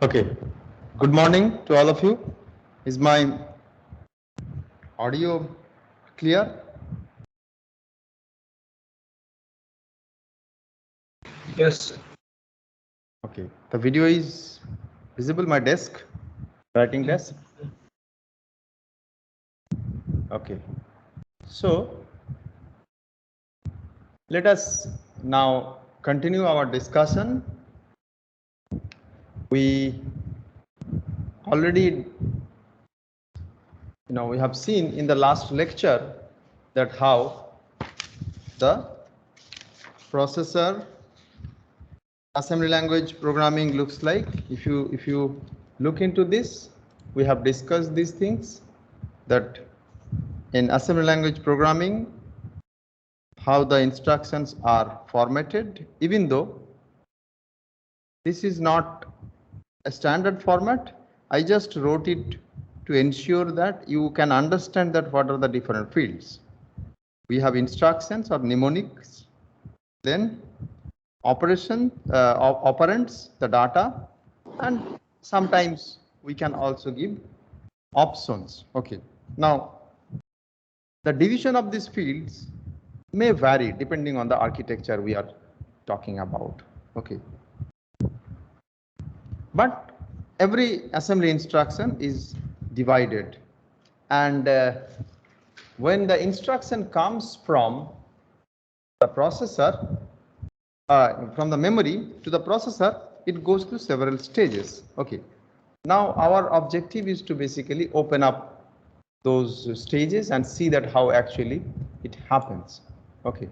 Okay. Good morning to all of you. Is my audio clear? Yes. Okay. The video is visible. My desk, writing desk. Okay. So let us now continue our discussion. We already, we have seen in the last lecture that how the processor assembly language programming looks like. If you look into this, we have discussed these things, that in assembly language programming how the instructions are formatted, even though this is not a standard format. I just wrote it to ensure that you can understand that what are the different fields. We have instructions or mnemonics, then operands, the data, and sometimes we can also give options. Okay. Now, the division of these fields may vary depending on the architecture we are talking about. Okay. But every assembly instruction is divided, and when the instruction comes from the processor, from the memory to the processor, it goes through several stages. Okay. Now our objective is to basically open up those stages and see that how actually it happens. Okay.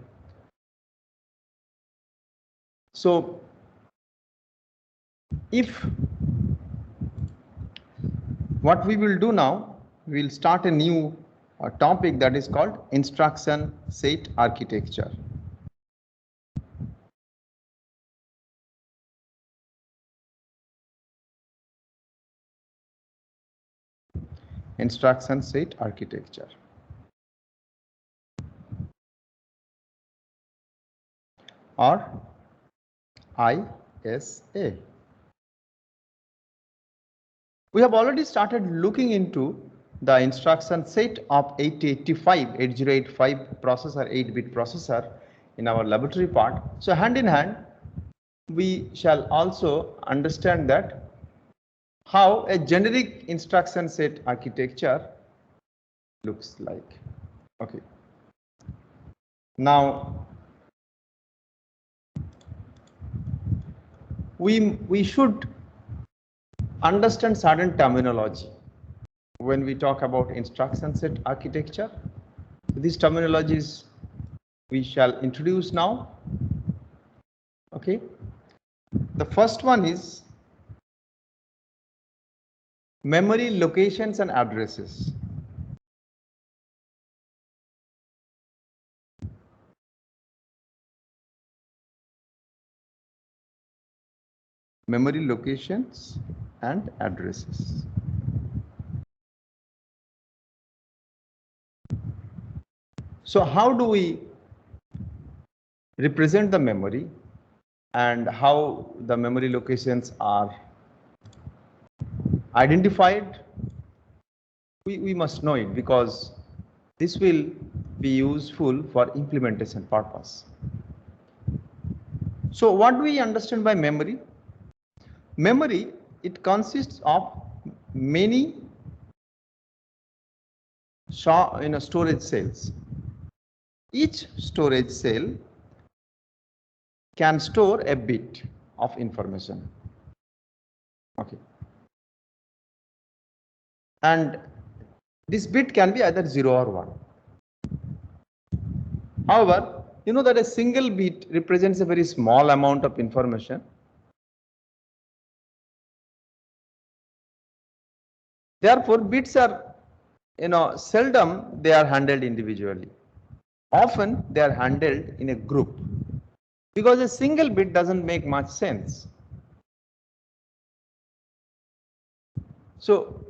So if what we will do now, we will start a new topic that is called instruction set architecture. Instruction set architecture, or ISA. We have already started looking into the instruction set of 8085 processor, 8-bit processor in our laboratory part. So hand in hand, we shall also understand that how a generic instruction set architecture looks like. Okay. Now, we should understand certain terminology when we talk about instruction set architecture. These terminologies we shall introduce now. Okay. The first one is memory locations and addresses. Memory locations and addresses. So how do we represent the memory and how the memory locations are identified? We must know it, because this will be useful for implementation purpose. So what do we understand by memory? Memory, it consists of many storage cells. Each storage cell can store a bit of information. Okay. And this bit can be either 0 or 1. However, you know that a single bit represents a very small amount of information. Therefore, bits are, seldom they are handled individually. Often they are handled in a group, because a single bit doesn't make much sense. So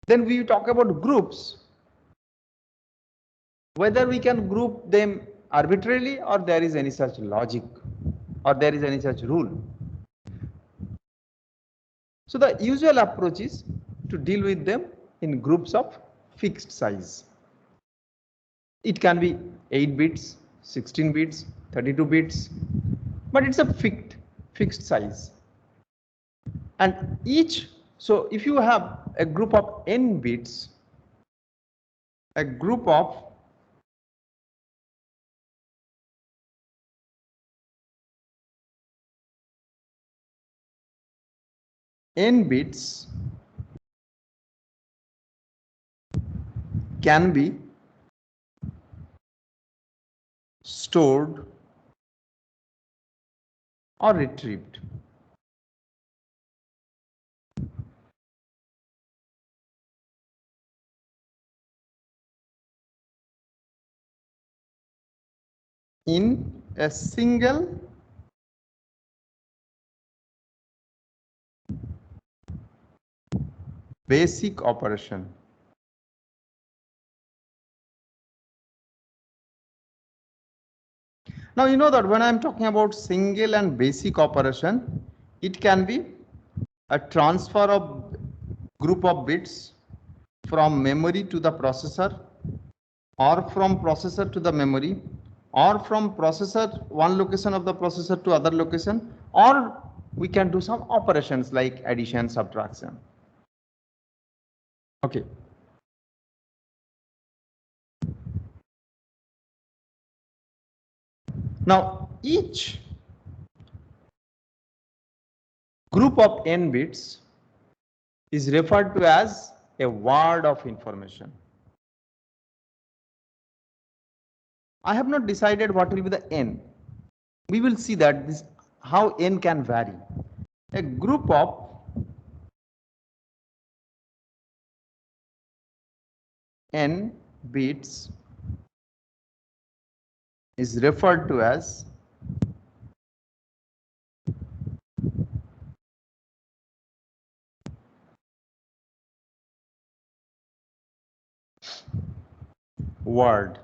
then we talk about groups, whether we can group them arbitrarily or there is any such logic or there is any such rule. So the usual approach is to deal with them in groups of fixed size. It can be 8 bits, 16 bits, 32 bits, but it's a fixed size. And so if you have a group of n bits, a group of n bits can be stored or retrieved. In a single basic operation. Now you know that when I'm talking about single and basic operation, it can be a transfer of group of bits from memory to the processor, or from processor to the memory, or from processor one location of the processor to other location, or we can do some operations like addition, subtraction. Okay. Now each group of n bits is referred to as a word of information. I have not decided what will be the n. We will see that this how n can vary. A group of n bits is referred to as word.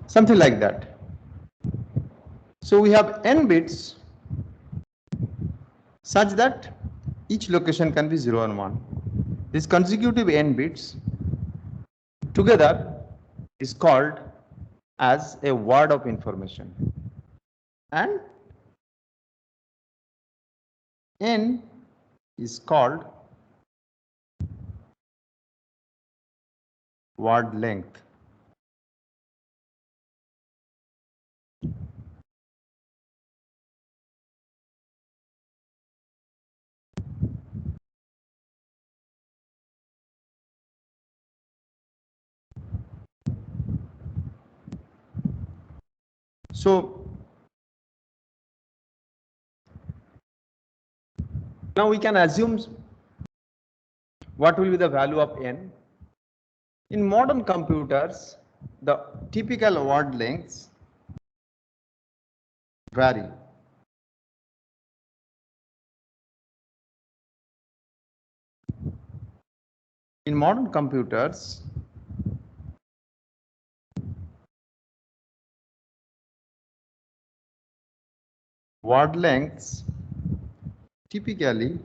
Something like that. So we have n bits such that each location can be 0 and 1. These consecutive n bits together is called as a word of information, and n is called word length. So now we can assume what will be the value of n. In modern computers, the typical word lengths vary. In modern computers, word lengths typically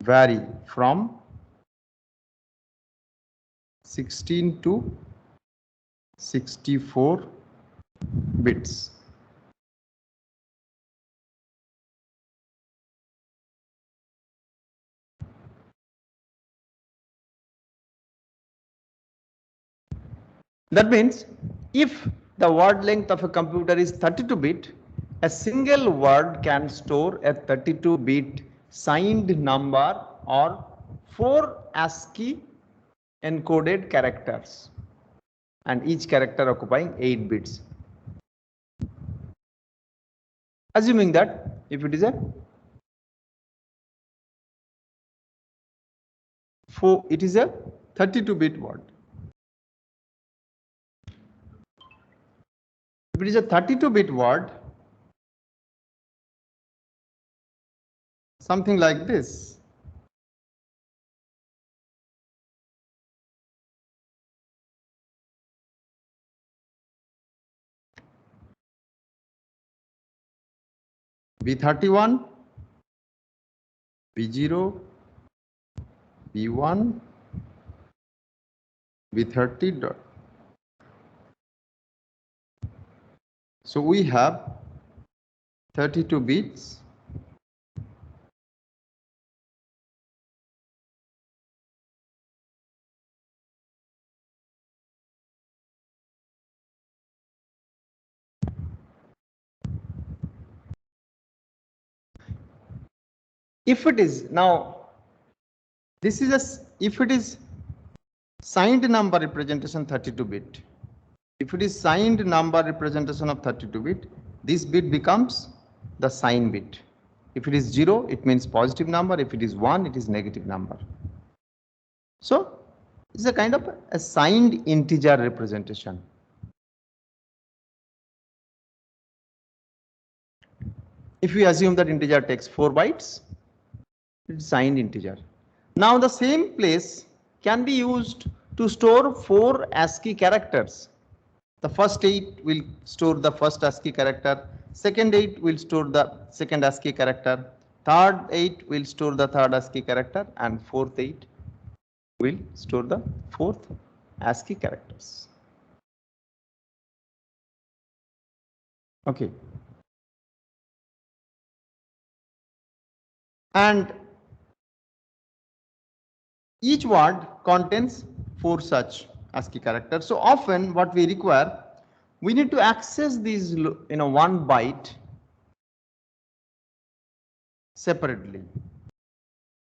vary from 16 to 64 bits. That means if the word length of a computer is 32-bit, a single word can store a 32-bit signed number or 4 ASCII encoded characters, and each character occupying 8 bits. Assuming that if it is a it is a 32-bit word. If it is a 32-bit word, something like this. B31, B0, B1, B30 dot. So we have 32 bits. If it is now, this is if it is signed number representation 32-bit. If it is signed number representation of 32-bit, this bit becomes the sign bit. If it is 0, it means positive number. If it is 1, it is negative number. So it's a kind of a signed integer representation. If we assume that integer takes 4 bytes, it's signed integer. Now the same place can be used to store 4 ASCII characters. The first 8 will store the first ASCII character, second 8 will store the second ASCII character, third 8 will store the third ASCII character, and fourth 8 will store the fourth ASCII characters. Okay. And each word contains 4 such ASCII characters. So often what we require, we need to access these, 1 byte separately.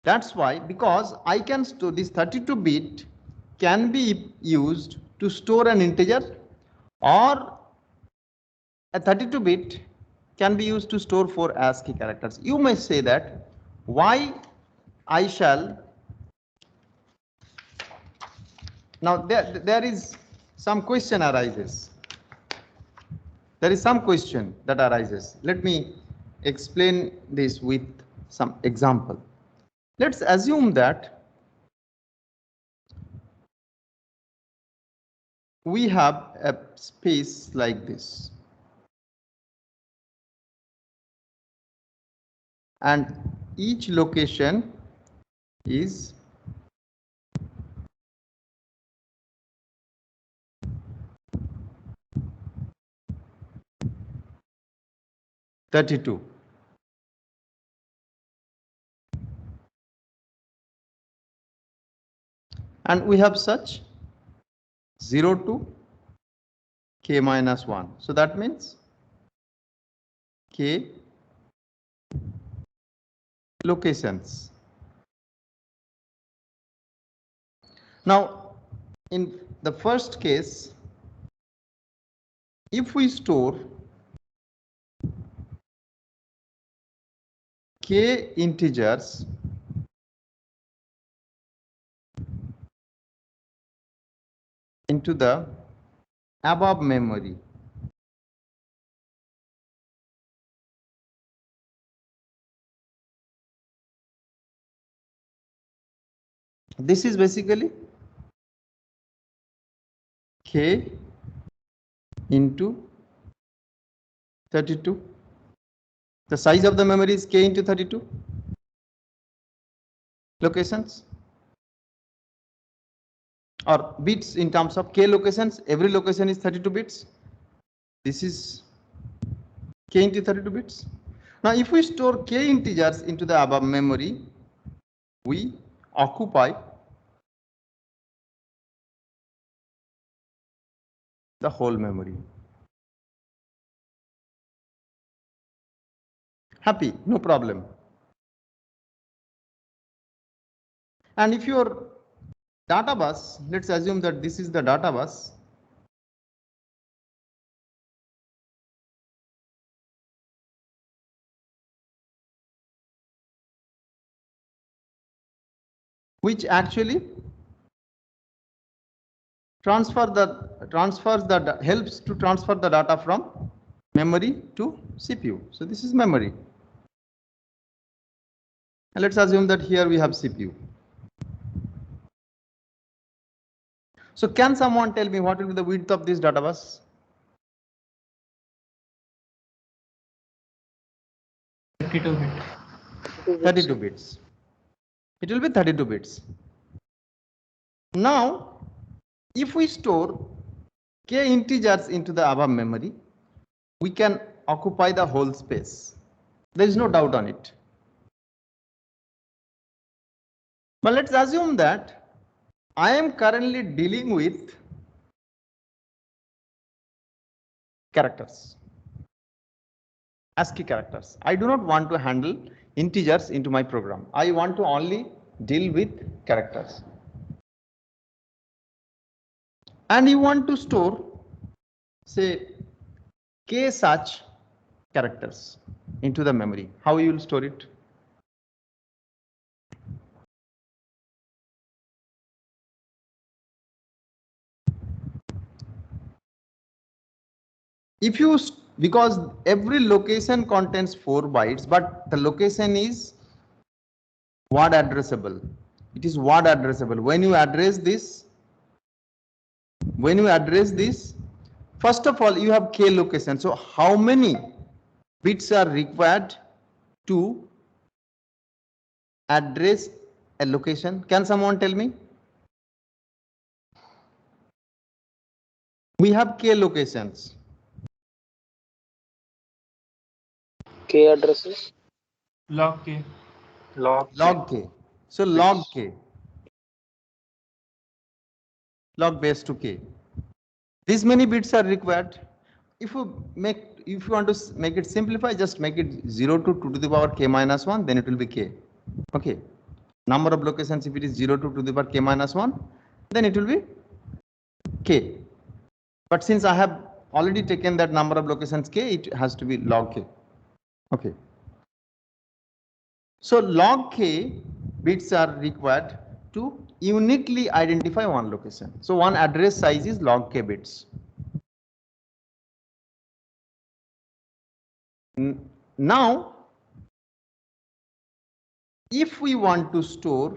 That's why, because I can store this 32-bit can be used to store an integer, or a 32-bit can be used to store 4 ASCII characters. You may say that why I shall. Now there is some question arises. There is some question that arises. Let me explain this with some example. Let's assume that we have a space like this, and each location is (32). And we have such 0 to k minus 1. So that means k locations. Now, in the first case, if we store k integers into the above memory, this is basically k into 32. The size of the memory is k into 32 locations, or bits in terms of k locations. Every location is 32 bits. This is k into 32 bits. Now, if we store k integers into the above memory, we occupy the whole memory. Happy, no problem. And if your Data bus, let's assume that this is the data bus. Which actually helps to transfer the data from memory to CPU. So this is memory. And let's assume that here we have CPU. So can someone tell me what will be the width of this data bus? 32 bit. 32 bits. It will be 32 bits. Now, if we store k integers into the above memory, we can occupy the whole space. There is no doubt on it. But let's assume that I am currently dealing with characters, ASCII characters. I do not want to handle integers into my program. I want to only deal with characters. And you want to store, say, k such characters into the memory. How you will store it? If you, because every location contains 4 bytes, but the location is word addressable. It is word addressable. When you address this, first of all, you have k location. So how many bits are required to address a location? Can someone tell me? We have k locations. K addresses. Log K. Log k. So log k. Log base to k. These many bits are required. If you want to make it simplify, just make it 0 to 2 to the power k minus 1, then it will be k. Okay. Number of locations, if it is 0 to 2 to the power k minus 1, then it will be k. But since I have already taken that number of locations k, it has to be log k. Okay. So log k bits are required to uniquely identify one location. So one address size is log k bits. Now, if we want to store,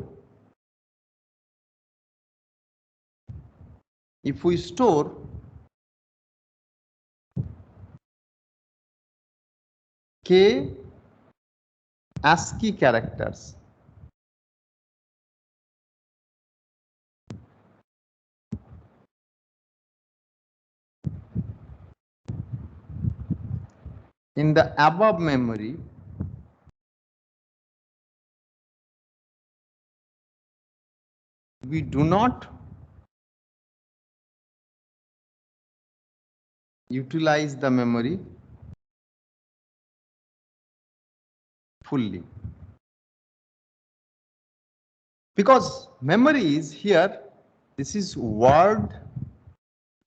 k ASCII characters, in the above memory, we do not utilize the memory fully, because memory is here, this is word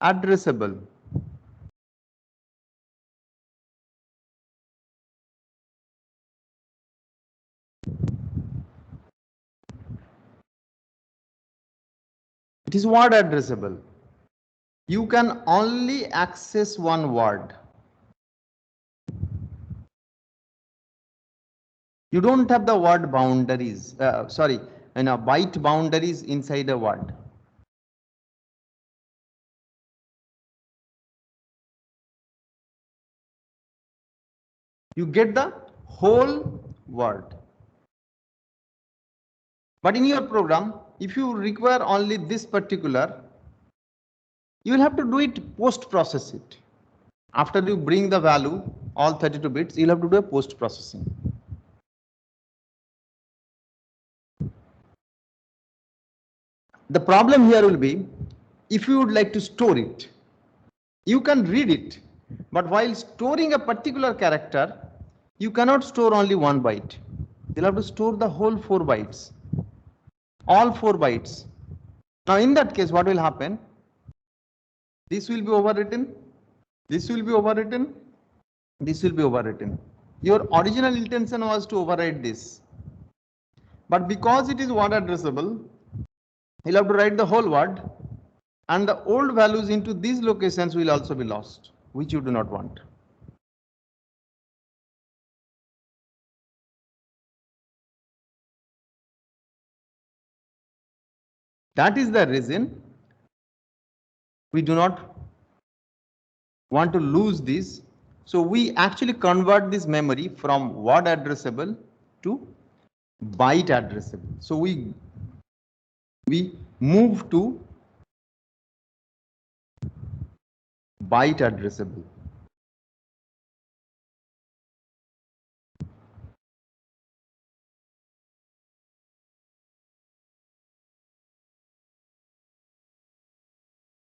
addressable. It is word addressable. You can only access one word. You don't have the word boundaries, byte boundaries inside a word. You get the whole word. But in your program, if you require only this particular, you will have to do it post-process it. After you bring the value, all 32 bits, you'll have to do a post-processing. The problem here will be, if you would like to store it, you can read it, but while storing a particular character, you cannot store only 1 byte. You'll have to store the whole 4 bytes. All 4 bytes. Now in that case, what will happen? This will be overwritten, this will be overwritten, this will be overwritten. Your original intention was to overwrite this. But because it is word addressable, you'll have to write the whole word, and the old values into these locations will also be lost, which you do not want. That is the reason we do not want to lose this. So we actually convert this memory from word addressable to byte addressable. So we move to byte addressable.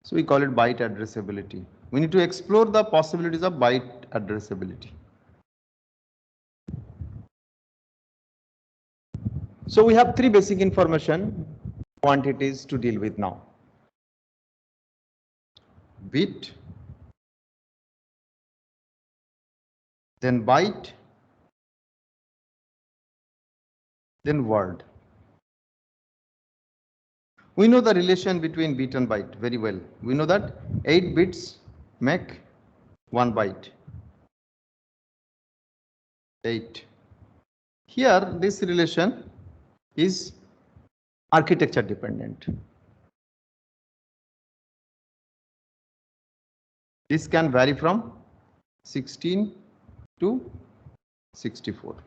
So we call it byte addressability. We need to explore the possibilities of byte addressability. So we have three basic information quantities to deal with now. Bit, then byte, then word. We know the relation between bit and byte very well. We know that 8 bits make 1 byte. 8. Here, this relation is architecture dependent. This can vary from 16 to 64.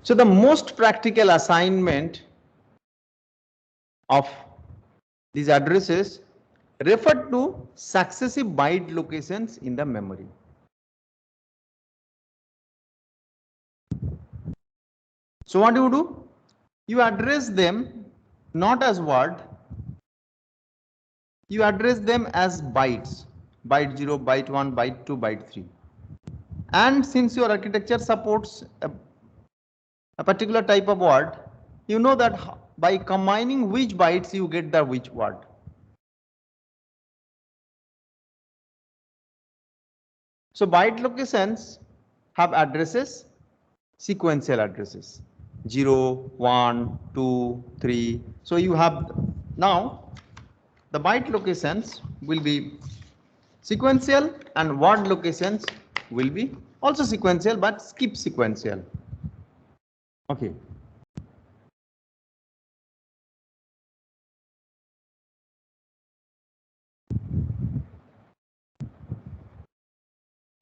So the most practical assignment of these addresses refer to successive byte locations in the memory. So what do you do? You address them not as word, you address them as bytes. Byte 0, byte 1, byte 2, byte 3. And since your architecture supports a particular type of word, you know that by combining which bytes you get the which word. So byte locations have addresses, sequential addresses, 0, 1, 2, 3. So you have now the byte locations will be sequential and word locations will be also sequential but skip sequential. Okay.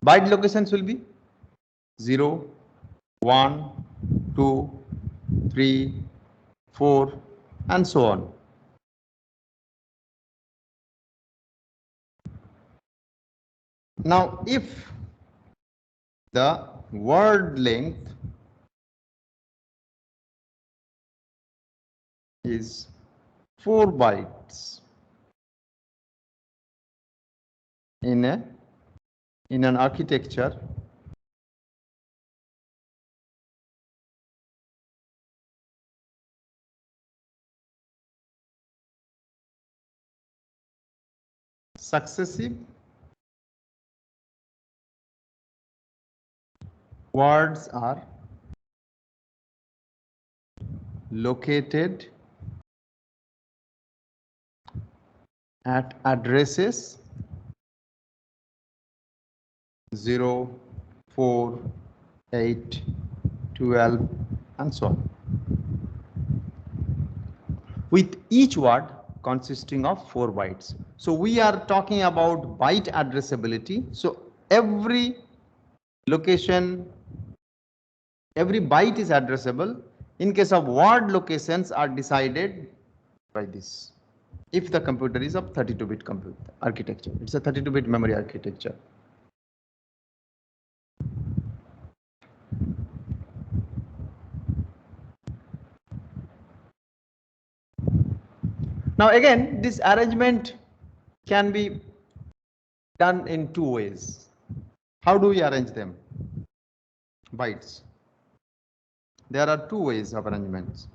Byte locations will be 0, 1, 2, 3, 4, and so on. Now, if the word length is 4 bytes in an architecture, successive words are located at addresses 0, 4, 8, 12, and so on, with each word consisting of 4 bytes. So we are talking about byte addressability. So every location, every byte is addressable. In case of word, locations are decided by this. If the computer is of 32-bit computer architecture, it's a 32-bit memory architecture. Now again, this arrangement can be done in 2 ways. How do we arrange them? bytes. There are two ways of arrangements.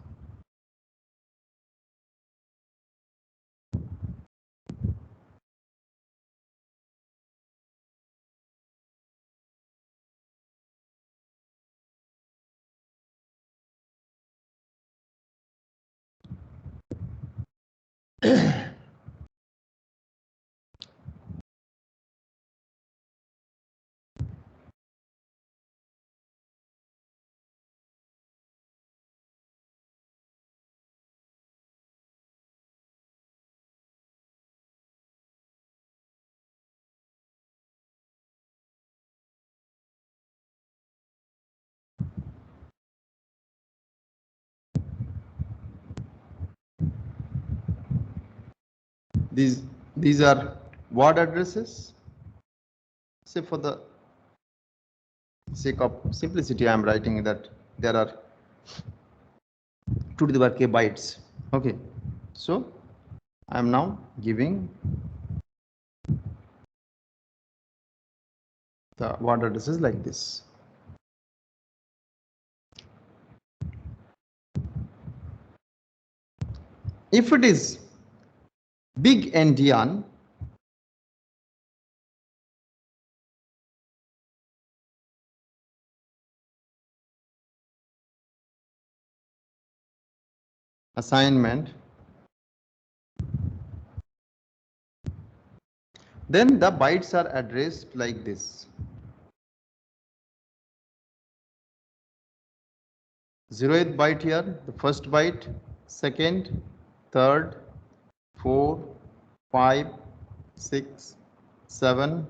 These are word addresses. Say for the sake of simplicity, I am writing that there are 2 to the power k bytes. Okay, so I am now giving the word addresses like this. If it is big endian, assignment, then the bytes are addressed like this. 0th byte here, the first byte, second, third, 4, 5, 6, 7,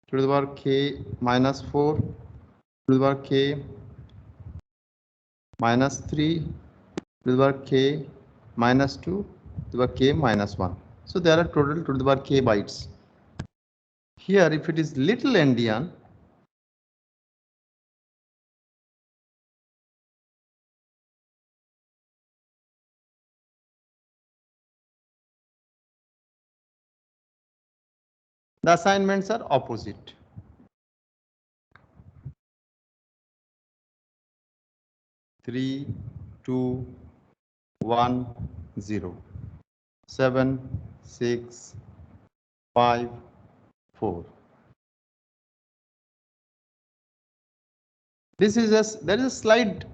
to the power k minus 4, to the power k minus 3, to the power k minus 2, to the power k minus 1. So there are total to the power k bytes. Here, if it is little endian, the assignments are opposite. Three, 2, 1, 0, 7, 6, 5, 4. This is there is a slight,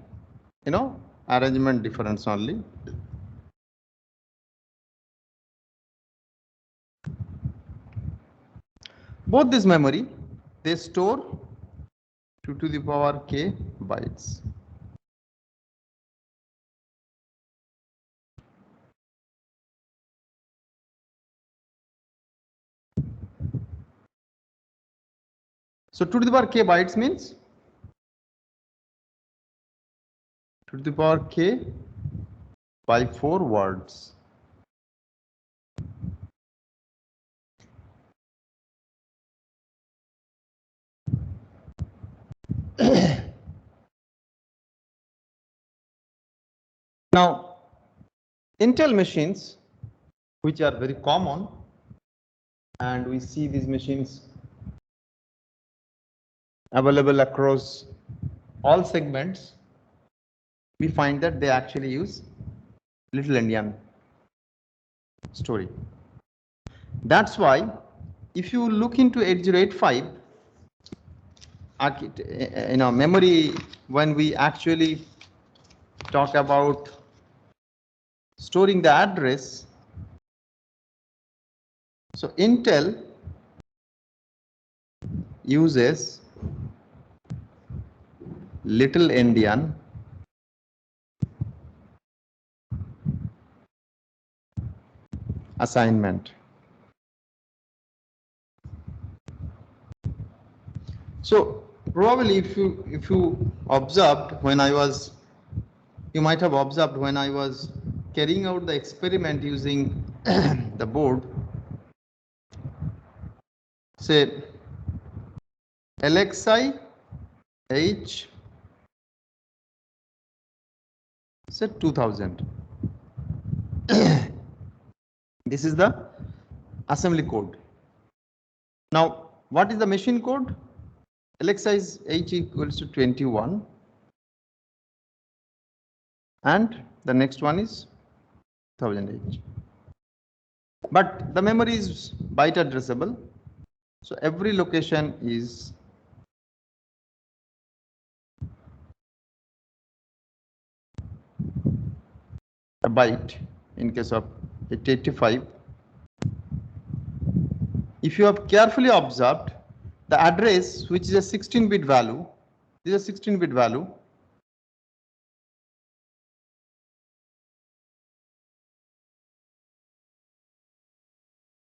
arrangement difference only. Both this memory, they store 2 to the power k bytes. So 2 to the power k bytes means 2 to the power k by 4 words. Now, Intel machines, which are very common, and we see these machines available across all segments, we find that they actually use little endian story. That's why if you look into 8085 memory, when we actually talk about storing the address, so Intel uses little endian assignment. So probably if you observed when you might have observed when I was carrying out the experiment using the board, say LXI H, say 2000. This is the assembly code. Now what is the machine code? LXI is H equals to 21. And the next one is 1000H. But the memory is byte addressable. So every location is a byte in case of 8085. If you have carefully observed the address, which is a 16-bit value, this is a 16-bit value.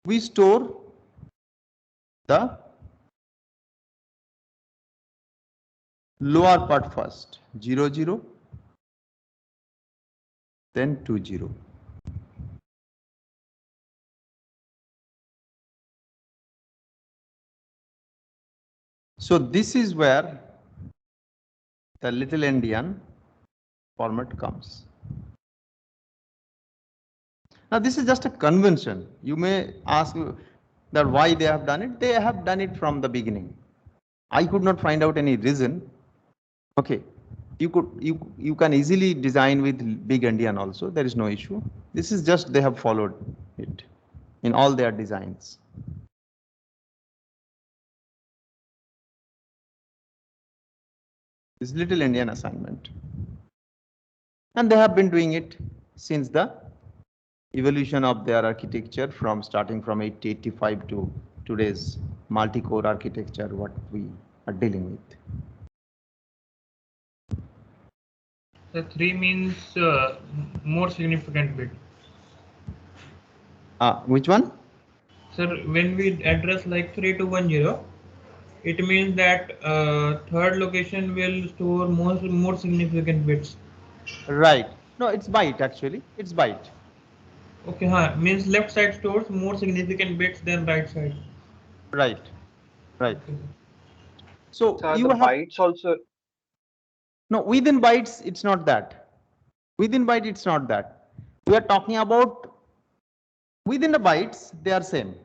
We store the lower part first, 00, then 20. So this is where the little endian format comes. Now this is just a convention. You may ask that why they have done it. They have done it from the beginning. I could not find out any reason. Okay, you can easily design with big endian also. There is no issue. This is just they have followed it in all their designs. This little endian assignment, and they have been doing it since the evolution of their architecture from starting from 8085 to today's multi-core architecture, what we are dealing with. The 3 means more significant bit. Which one? Sir, when we address like 3 to 10, it means that third location will store more significant bits. Right. No, it's byte actually. It's byte. Okay, means left side stores more significant bits than right side. Right. Right. Okay. So you the have bytes also. no within bytes. It's not that. Within byte, it's not that. We are talking about within the bytes. They are same.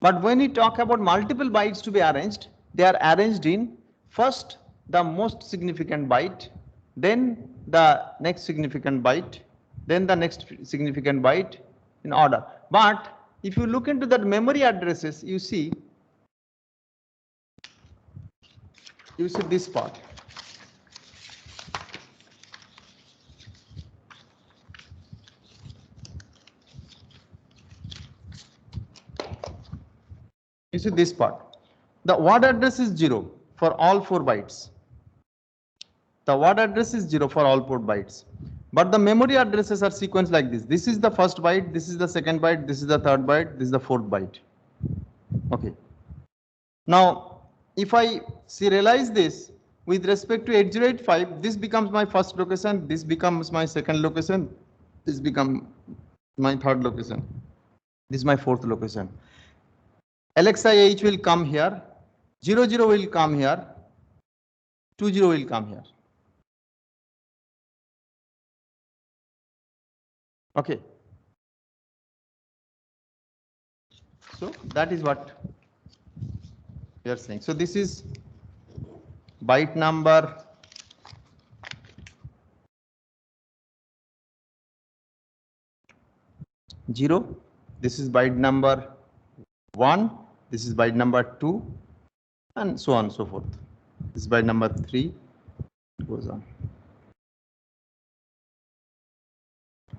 But when we talk about multiple bytes to be arranged, they are arranged in first the most significant byte, then the next significant byte, then the next significant byte in order. But if you look into that memory addresses, you see this part. You see this part. The word address is 0 for all 4 bytes. The word address is 0 for all 4 bytes. But the memory addresses are sequenced like this. This is the first byte, this is the second byte, this is the third byte, this is the fourth byte. Okay. Now, if I serialize this with respect to 8085, this becomes my first location, this becomes my second location, this becomes my third location, this is my fourth location. LXI H will come here, 00 will come here, 20 will come here. Okay. So that is what we are saying. So this is byte number 0. This is byte number 1. This is byte number 2, and so on and so forth. This is byte number 3. It goes on.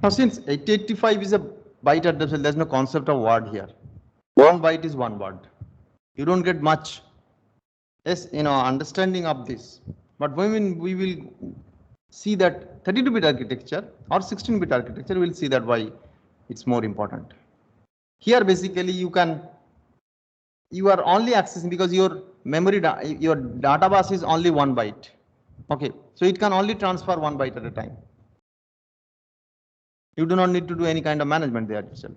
Now, since 8085 is a byte address, there's no concept of word here. One byte is one word. You don't get much, yes, understanding of this. But when we will see that 32-bit architecture or 16-bit architecture, we'll see that why it's more important. Here, basically, you are only accessing because your memory, your data bus is only 1 byte. Okay, so it can only transfer 1 byte at a time. You do not need to do any kind of management there itself.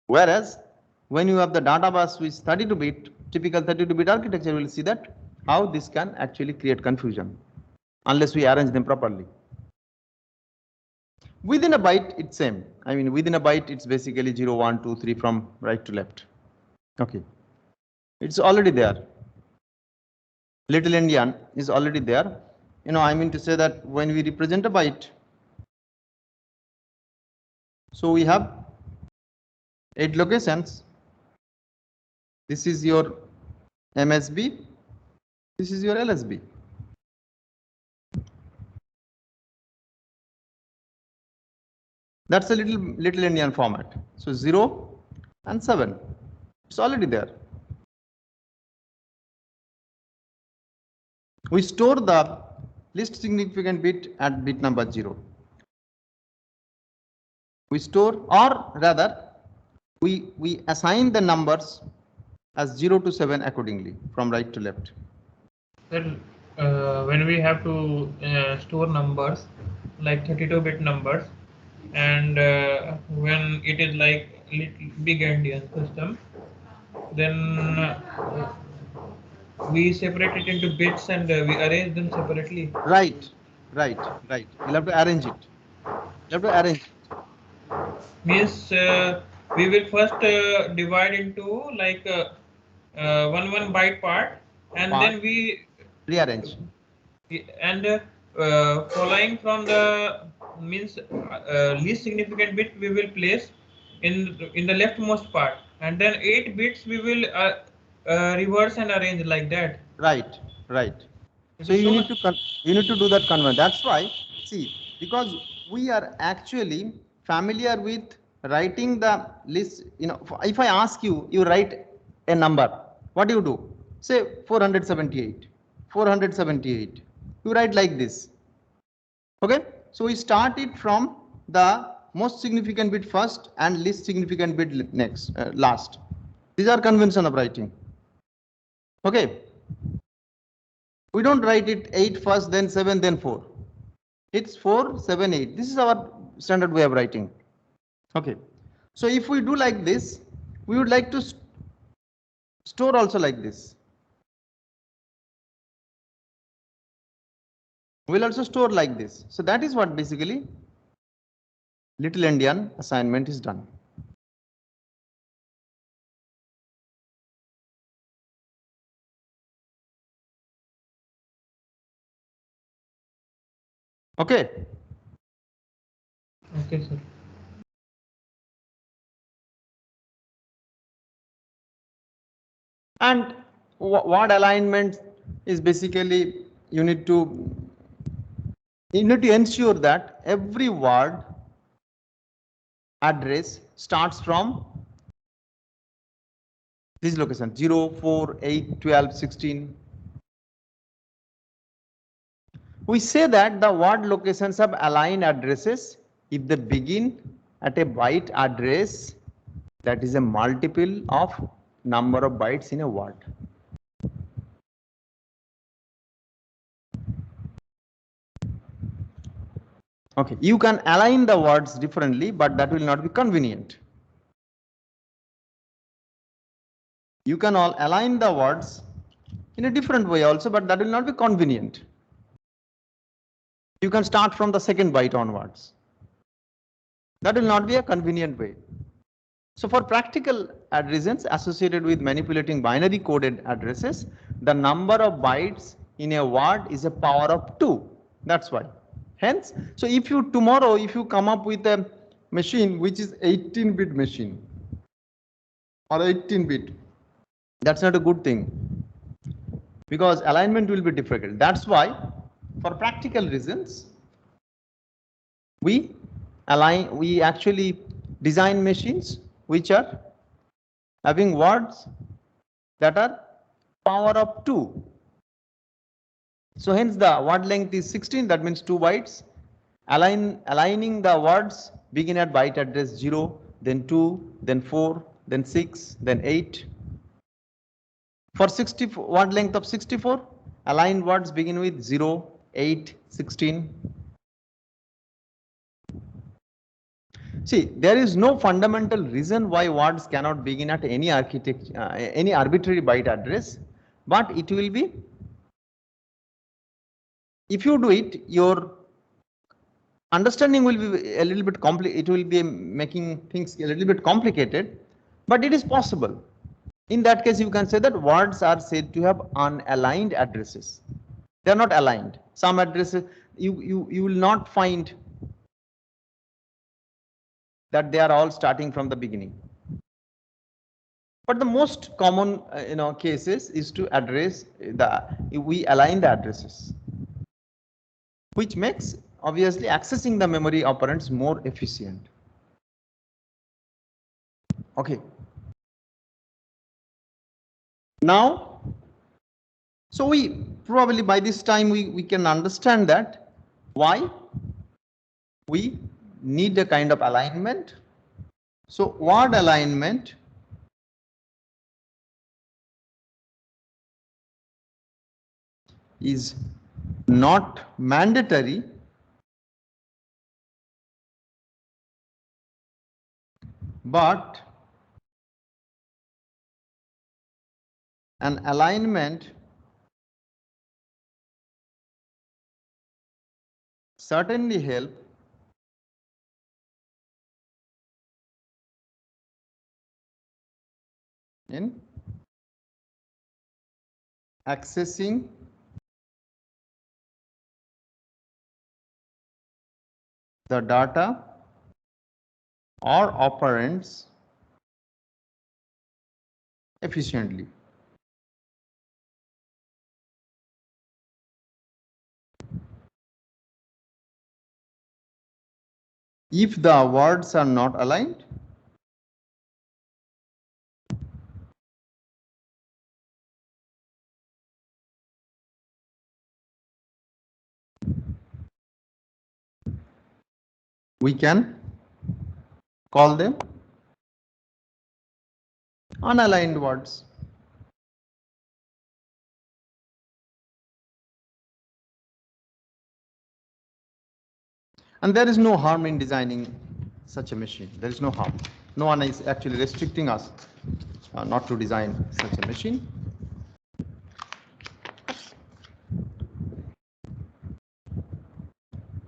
Whereas when you have the data bus with 32-bit, typical 32-bit architecture, we'll see that how this can actually create confusion unless we arrange them properly. Within a byte, it's same. I mean, within a byte, it's basically 0, 1, 2, 3 from right to left. Okay, it's already there. Little endian is already there. You know, I mean to say that when we represent a byte, so we have 8 locations. This is your MSB. This is your LSB. That's a little endian format. So 0 and 7. It's already there. We store the least significant bit at bit number 0. We store, or rather, we assign the numbers as 0 to 7 accordingly from right to left. Then when we have to store numbers like 32-bit numbers, and when it is like little big endian system, then we separate it into bits and we arrange them separately. Right. We'll have to arrange it. Means we will first divide into like one byte part, and then we rearrange. And following from the means least significant bit we will place in the leftmost part, and then 8 bits we will reverse and arrange like that. Right. So you need to do that convert. That's why, see, because we are actually familiar with writing the list. You know, if I ask you, you write a number. What do you do? Say 478. 478. You write like this. Okay. So we start it from the most significant bit first and least significant bit next, last. These are convention of writing. Okay. We don't write it 8 first, then 7, then 4. It's 4, 7, 8. This is our standard way of writing. Okay. So if we do like this, we would like to store also like this. We'll also store like this. So that is what basically little endian assignment is done. Okay. Okay, sir. And word alignment is basically you need to ensure that every word address starts from this location 0, 4, 8, 12, 16. We say that the word locations have aligned addresses if they begin at a byte address that is a multiple of number of bytes in a word. Okay, you can align the words differently, but that will not be convenient. You can all align the words in a different way also, but that will not be convenient. You can start from the second byte onwards. That will not be a convenient way. So for practical reasons associated with manipulating binary coded addresses, the number of bytes in a word is a power of 2. That's why. Hence, so if you tomorrow, if you come up with a machine which is 18-bit machine or 18-bit, that's not a good thing because alignment will be difficult. That's why for practical reasons, we actually design machines which are having words that are power of 2. So hence the word length is 16, that means 2 bytes. Aligning the words begin at byte address 0, then 2, then 4, then 6, then 8. For word length of 64, aligned words begin with 0, 8, 16. See, there is no fundamental reason why words cannot begin at any any arbitrary byte address, but it will be, if you do it, your understanding will be a little bit complicated. It will be making things a little bit complicated, but it is possible. In that case, you can say that words are said to have unaligned addresses. They are not aligned. Some addresses you will not find that they are all starting from the beginning. But the most common cases is to address we align the addresses, which makes obviously accessing the memory operands more efficient. Okay. Now, so we probably by this time we can understand that why we need a kind of alignment. So word alignment is not mandatory, but an alignment certainly help in accessing the data or operands efficiently. If the words are not aligned, we can call them unaligned words. And there is no harm in designing such a machine. There is no harm. No one is actually restricting us not to design such a machine.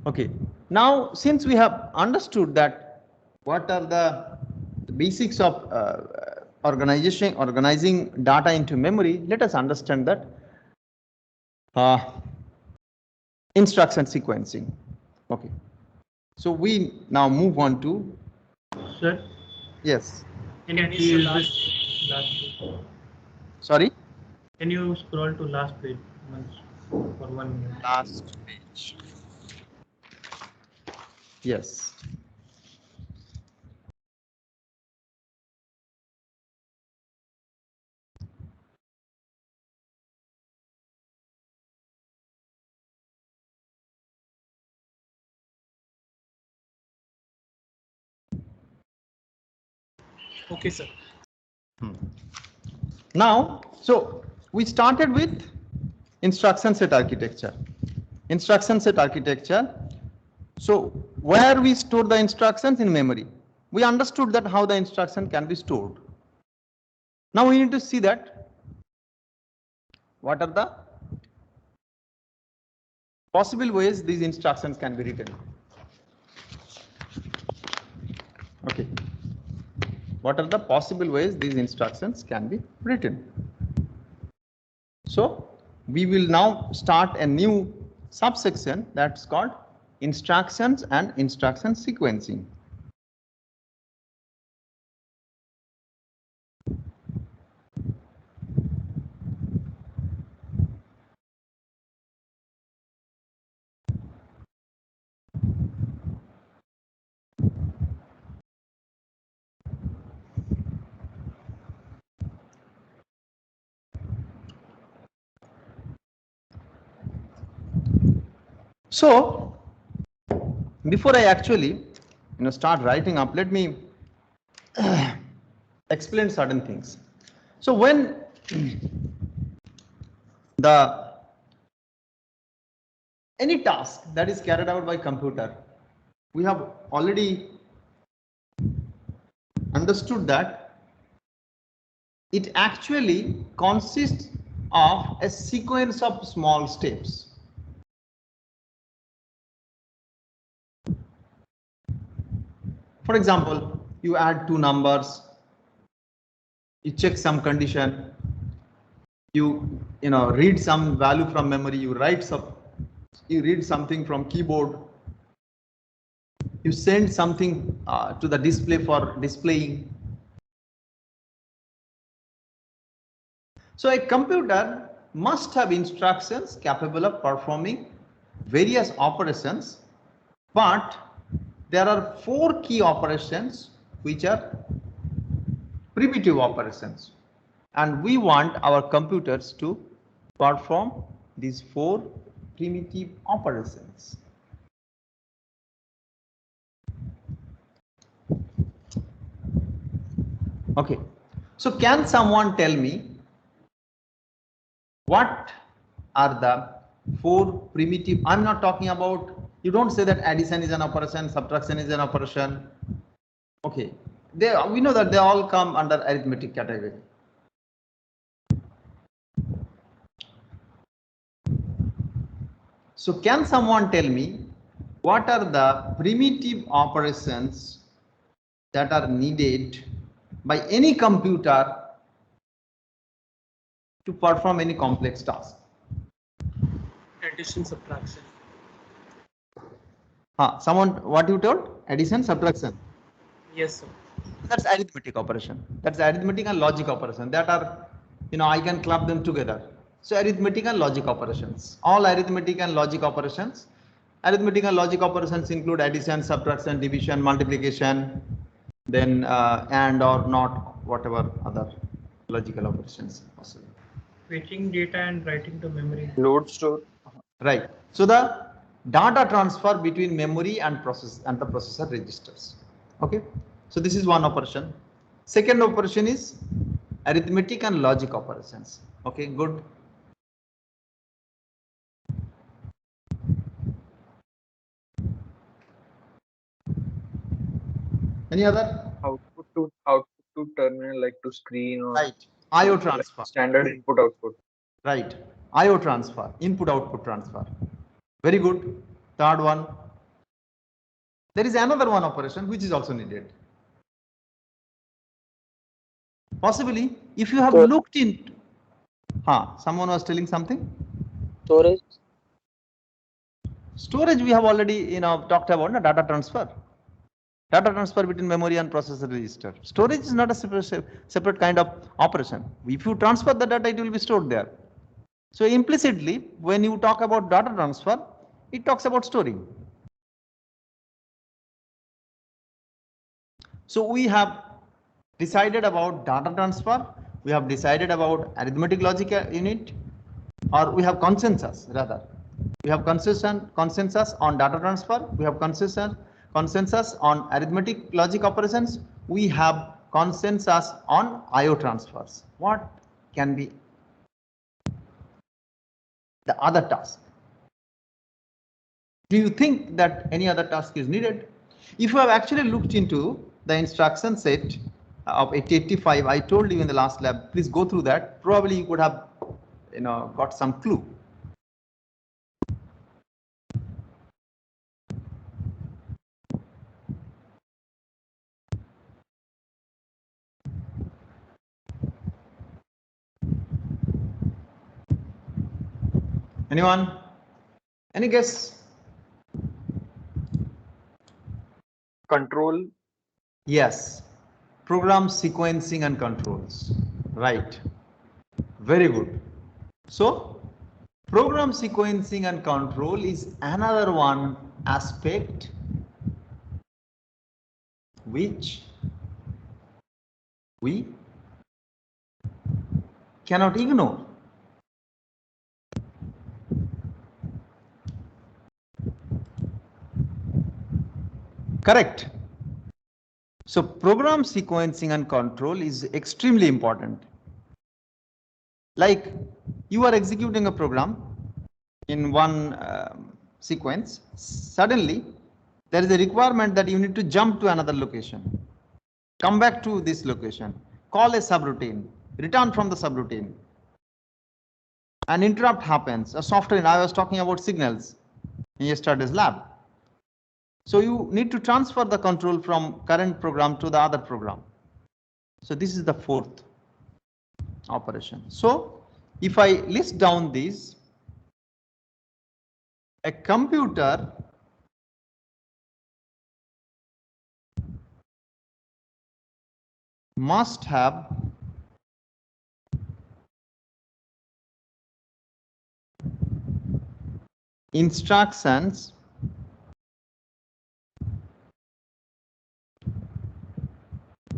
Okay. Now, since we have understood that what are the basics of organizing data into memory, let us understand that instruction sequencing. Okay. So we now move on to. Sir, Yes. can you see last page? Sorry. Can you scroll to last page once for 1 minute? Last page. Yes. Okay, sir. Now, so we started with instruction set architecture. Instruction set architecture. So where we store the instructions in memory. We understood that how the instruction can be stored. Now we need to see that what are the possible ways these instructions can be written. Okay. What are the possible ways these instructions can be written? So we will now start a new subsection that's called instructions and instruction sequencing. So before I actually start writing up, let me explain certain things. So when any task that is carried out by computer, we have already understood that it actually consists of a sequence of small steps. For example, you add two numbers, you check some condition, you read some value from memory, you read something from keyboard, you send something to the display for displaying. So a computer must have instructions capable of performing various operations, but there are 4 key operations which are primitive operations, and we want our computers to perform these 4 primitive operations. Okay, so can someone tell me what are the 4 primitive? I'm not talking about, you don't say that addition is an operation, subtraction is an operation. Okay, we know that they all come under arithmetic category. So can someone tell me what are the primitive operations that are needed by any computer to perform any complex task? Addition, subtraction. Someone, what you told? Addition, subtraction. Yes, sir. That's arithmetic operation. That's arithmetic and logic operation. That are, I can club them together. So arithmetic and logic operations. All arithmetic and logic operations. Arithmetic and logic operations include addition, subtraction, division, multiplication, then and or not, whatever other logical operations possible. Fetching data and writing to memory. Load store. Right. So the data transfer between memory and the processor registers. Okay. So this is one operation. Second operation is arithmetic and logic operations. Okay, good. Any other? Output to terminal, like to screen or Right. IO transfer. Standard input output. Right. IO transfer. Input output transfer. Very good. Third one. There is another one operation which is also needed. Possibly, if you have looked into, someone was telling something. Storage. Storage we have already talked about, data transfer. Data transfer between memory and processor register. Storage is not a separate kind of operation. If you transfer the data, it will be stored there. So implicitly, when you talk about data transfer, it talks about storing. So we have decided about data transfer, we have decided about arithmetic logic unit, or we have consensus rather. We have consensus on data transfer, we have consensus on arithmetic logic operations, we have consensus on IO transfers. What can be the other task? Do you think that any other task is needed? If you have actually looked into the instruction set of 8085, I told you in the last lab, please go through that. Probably you could have got some clue. Anyone? Any guess? Control. Yes. Program sequencing and controls. Right. Very good. So program sequencing and control is another one aspect which we cannot ignore. Correct. So program sequencing and control is extremely important. Like you are executing a program in one sequence, suddenly there is a requirement that you need to jump to another location, come back to this location, call a subroutine, return from the subroutine. An interrupt happens, a software, I was talking about signals in yesterday's lab. So you need to transfer the control from current program to the other program. So this is the fourth operation. So if I list down these, a computer must have instructions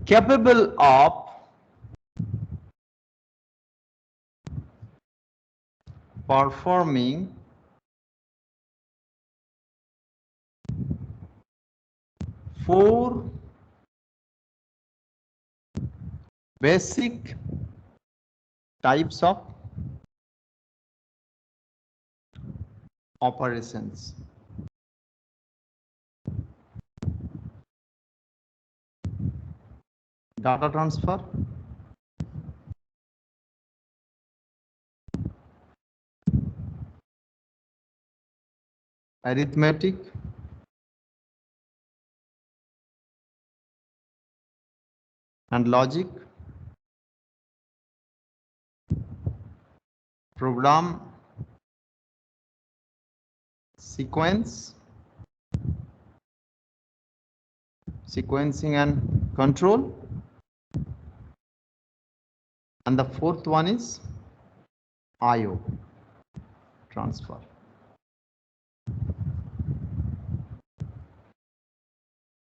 capable of performing four basic types of operations. Data transfer, arithmetic, and logic, program, sequencing and control, and the fourth one is IO, transfer.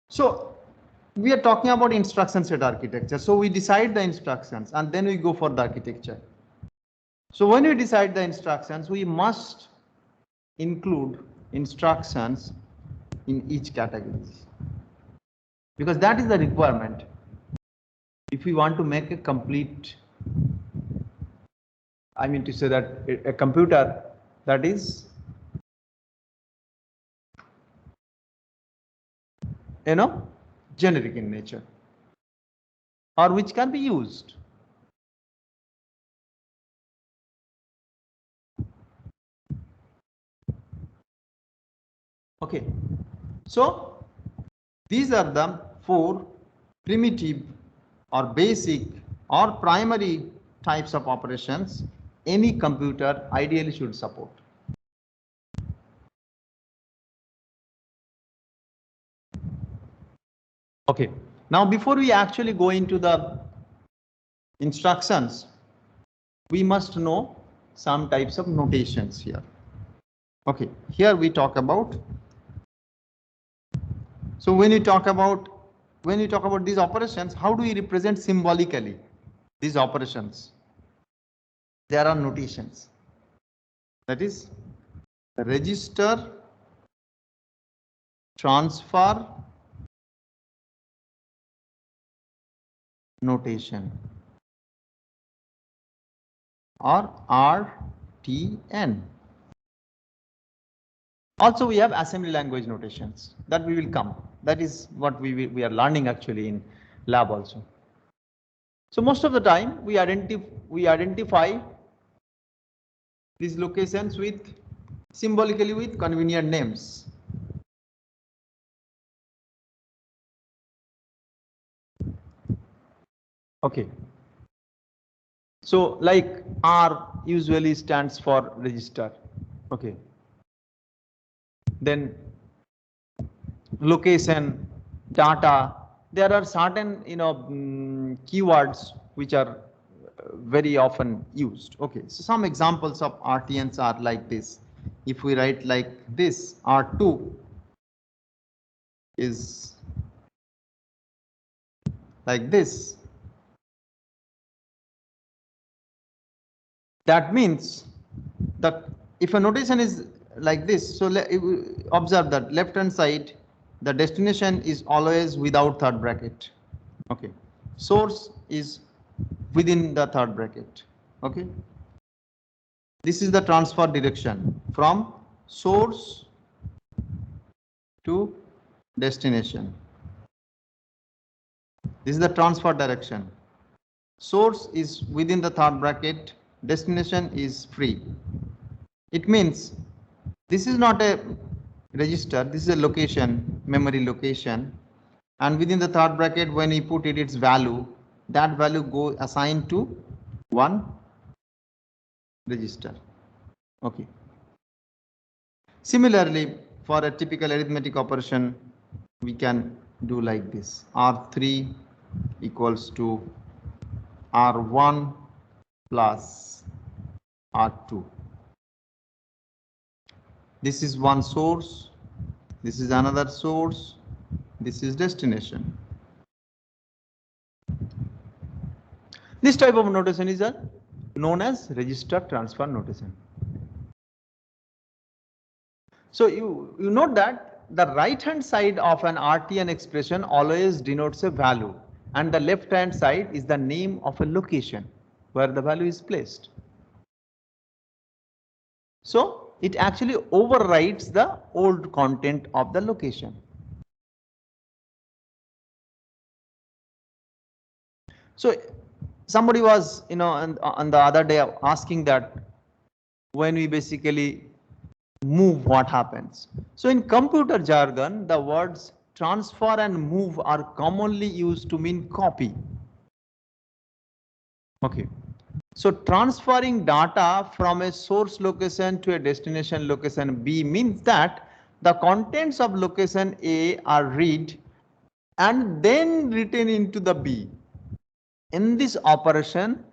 So we are talking about instruction set architecture. So we decide the instructions and then we go for the architecture. So when we decide the instructions, we must include instructions in each category, because that is the requirement if we want to make a complete, I mean to say that a computer that is, generic in nature or which can be used. Okay, so these are the four primitive or basic or primary types of operations any computer ideally should support. Okay, now before we actually go into the instructions, we must know some types of notations here. Okay, here we talk about, so when you talk about these operations, how do we represent symbolically these operations? There are notations, that is register, transfer notation or RTN. Also we have assembly language notations that we will come. That is what we are learning actually in lab also. So most of the time we identify these locations with symbolically with convenient names. Okay. So like R usually stands for register. Okay. Then location, data, there are certain keywords which are very often used. Okay, so some examples of RTNs are like this. If we write like this, R2 is like this. That means that if a notation is like this, so observe that left hand side, the destination is always without third bracket. Okay, source is within the third bracket. Okay, this is the transfer direction from source to destination. This is the transfer direction. Source is within the third bracket, destination is free. It means this is not a register, this is a location, memory location, and within the third bracket when we put its value, that value go assigned to one register. Okay. Similarly, for a typical arithmetic operation, we can do like this. R3 equals to R1 plus R2. This is one source, this is another source, this is destination. This type of notation is known as register transfer notation. So you note that the right hand side of an RTN expression always denotes a value, and the left hand side is the name of a location where the value is placed. So it actually overrides the old content of the location. So somebody was, on the other day asking that when we basically move, what happens? So in computer jargon, the words transfer and move are commonly used to mean copy. Okay. So transferring data from a source location to a destination location B means that the contents of location A are read and then written into the B. In this operation,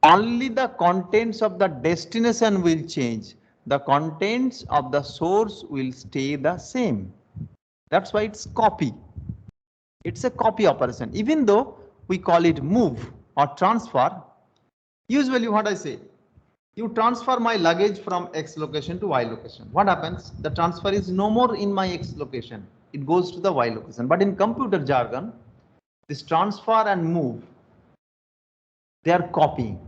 only the contents of the destination will change. The contents of the source will stay the same. That's why it's copy. It's a copy operation. Even though we call it move or transfer, usually what I say, you transfer my luggage from X location to Y location. What happens? The transfer is no more in my X location. It goes to the Y location. But in computer jargon, this transfer and move, they are copying.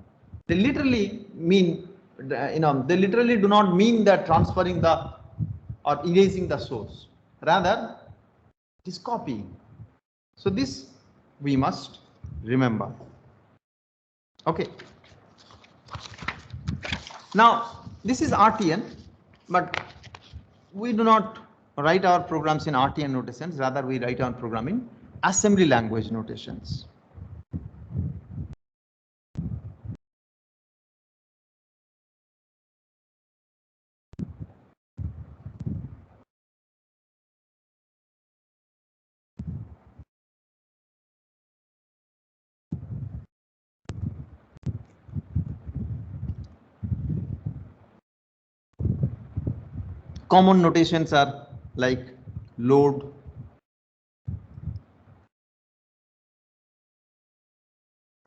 They literally mean, they literally do not mean that transferring the or erasing the source. Rather, it is copying. So this we must remember. Okay. Now this is RTN, but we do not write our programs in RTN notations. Rather, we write our program in assembly language notations. Common notations are like load,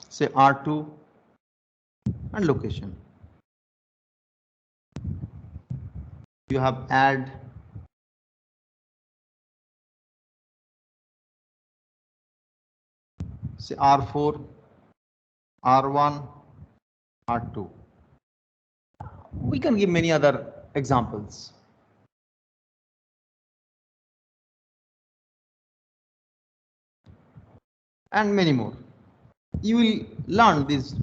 say R2, and location. You have add, say R4, R1, R2. We can give many other examples. And many more. You will learn these,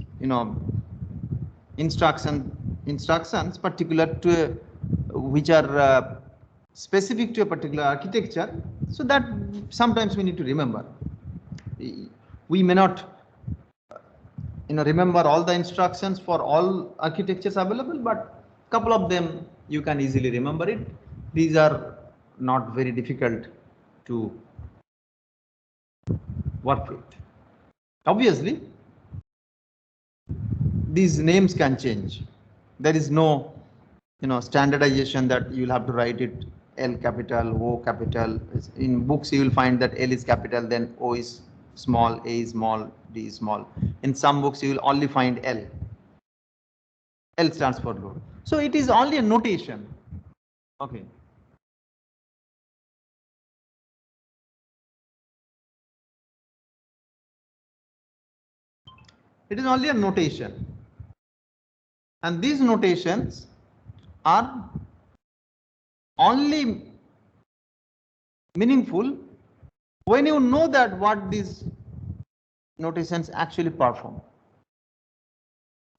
instructions particular to which are specific to a particular architecture, so that sometimes we need to remember. We may not remember all the instructions for all architectures available, but couple of them you can easily remember it. These are not very difficult to work with. Obviously, these names can change. There is no standardization that you'll have to write it L capital, O capital. In books you will find that L is capital, then O is small, A is small, D is small. In some books you will only find L. L stands for load. So it is only a notation. Okay. It is only a notation. And these notations are only meaningful when you know that what these notations actually perform.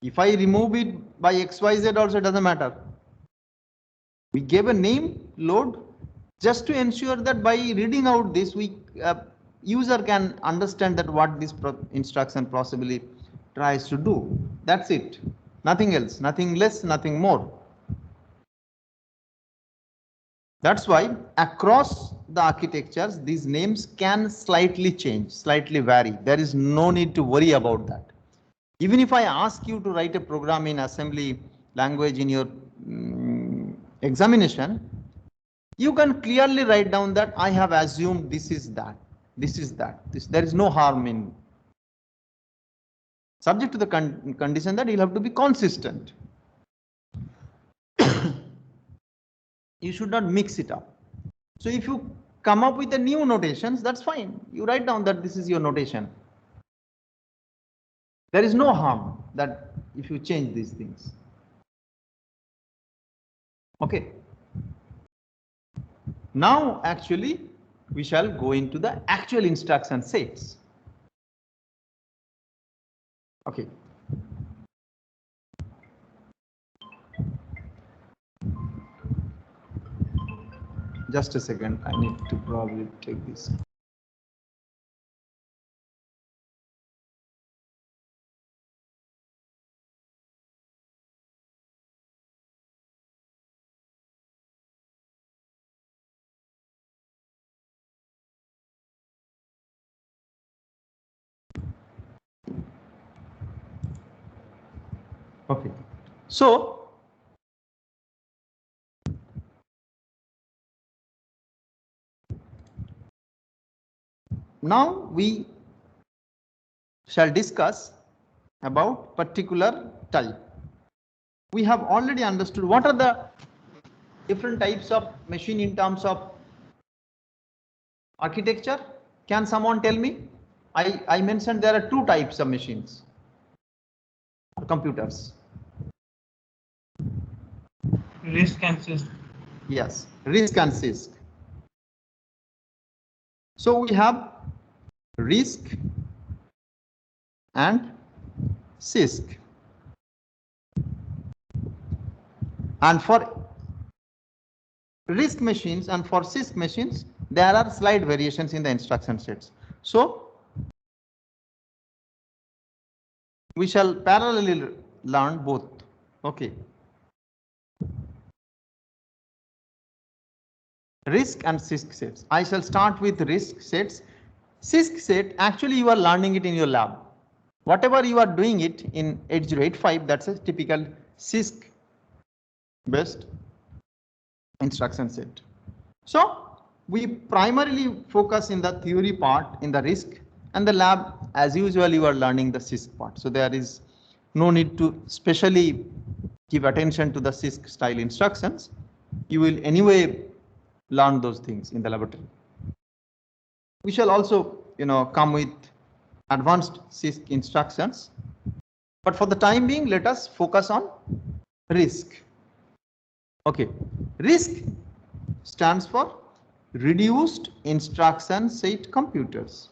If I remove it by XYZ also, it doesn't matter. We gave a name load just to ensure that by reading out this, user can understand that what this instruction possibly tries to do. That's it. Nothing else, nothing less, nothing more. That's why across the architectures, these names can slightly change, slightly vary. There is no need to worry about that. Even if I ask you to write a program in assembly language in your examination, you can clearly write down that I have assumed this is that, this is that. There is no harm in, subject to the condition that you'll have to be consistent. You should not mix it up. So if you come up with the new notations, that's fine. You write down that this is your notation. There is no harm that if you change these things. Okay. Now actually we shall go into the actual instruction sets. Okay. Just a second, I need to probably take this. Okay, so now we shall discuss about particular type. We have already understood what are the different types of machine in terms of architecture. Can someone tell me? I mentioned there are two types of machines or computers. RISC and CISC. Yes, RISC and CISC. So we have RISC and CISC. And for RISC machines and for CISC machines, there are slight variations in the instruction sets. So we shall parallelly learn both. Okay. RISC and CISC sets. I shall start with RISC sets. CISC set, actually you are learning it in your lab. Whatever you are doing it in 8085, that's a typical CISC based instruction set. So we primarily focus in the theory part in the RISC, and the lab as usual you are learning the CISC part. So there is no need to specially give attention to the CISC style instructions. You will anyway learn those things in the laboratory. We shall also, come with advanced CISC instructions, but for the time being, let us focus on RISC. Okay, RISC stands for Reduced Instruction Set Computers.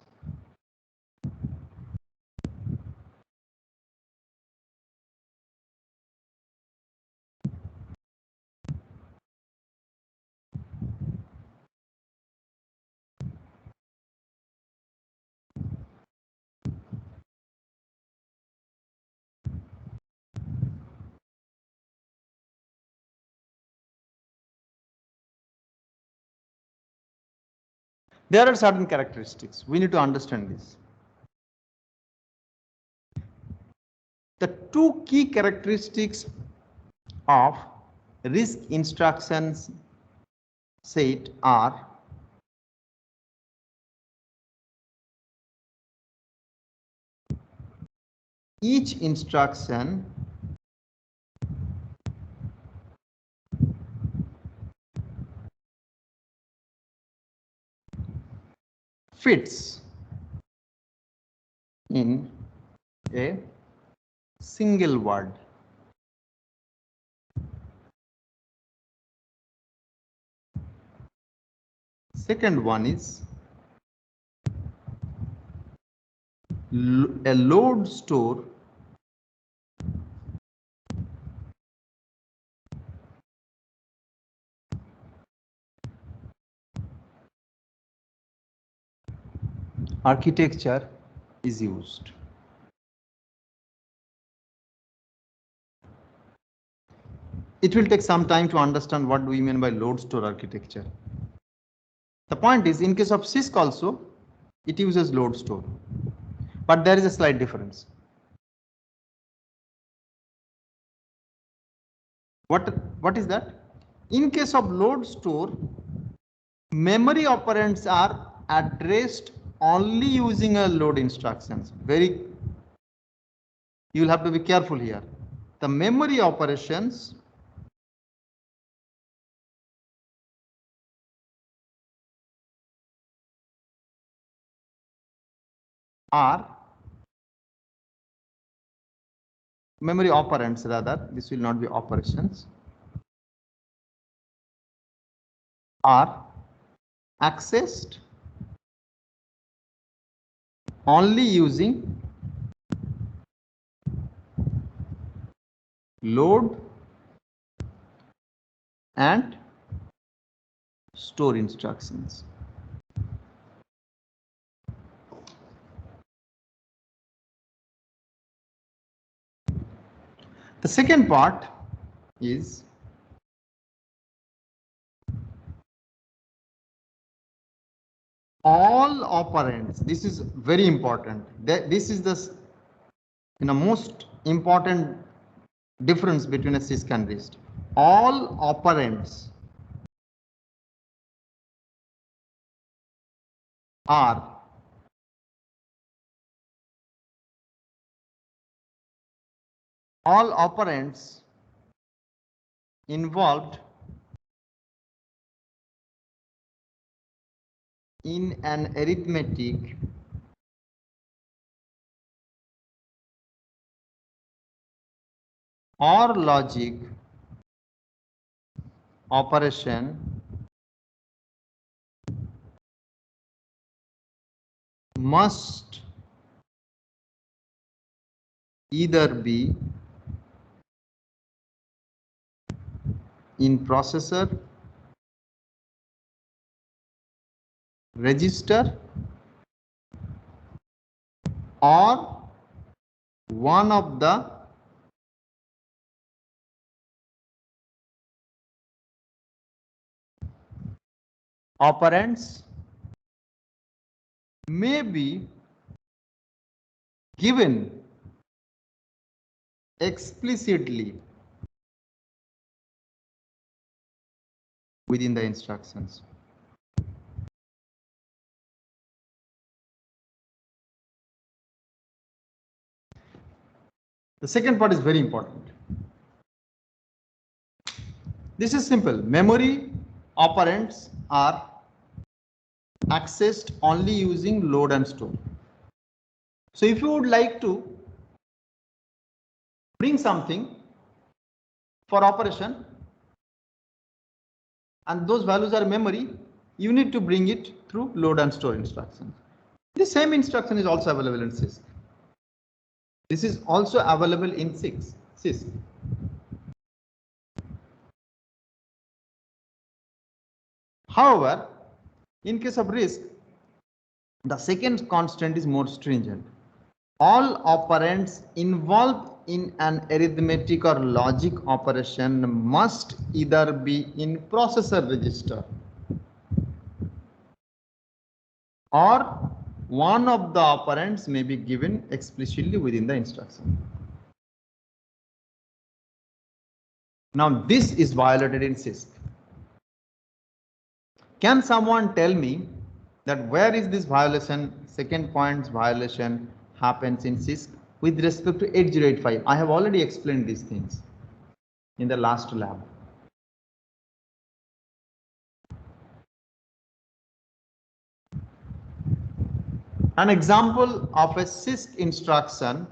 There are certain characteristics. We need to understand this. The two key characteristics of RISC instructions set are each instruction fits in a single word. Second one is a load store architecture is used. it will take some time to understand what do we mean by load store architecture. The point is, in case of CISC also, it uses load store, but there is a slight difference. What is that? In case of load store, memory operands are addressed only using a load instructions. You will have to be careful here. The memory operations are memory operands, rather, this will not be operations, are accessed only using load and store instructions. The second part is all operands. This is very important. This is the most important difference between a CISC and RISC. All operands are involved in an arithmetic or logic operation must either be in processor, register, or one of the operands may be given explicitly within the instructions. The second part is very important. This is simple. Memory operands are accessed only using load and store. So if you would like to bring something for operation and those values are memory, you need to bring it through load and store instructions. The same instruction is also available in CISC. This is also available in CISC. However, in case of RISC, the second constant is more stringent. All operands involved in an arithmetic or logic operation must either be in processor register or one of the operands may be given explicitly within the instruction. Now this is violated in CISC. Can someone tell me that where is this violation, second point's violation happens in CISC with respect to 8085? I have already explained these things in the last lab. An example of a CISC instruction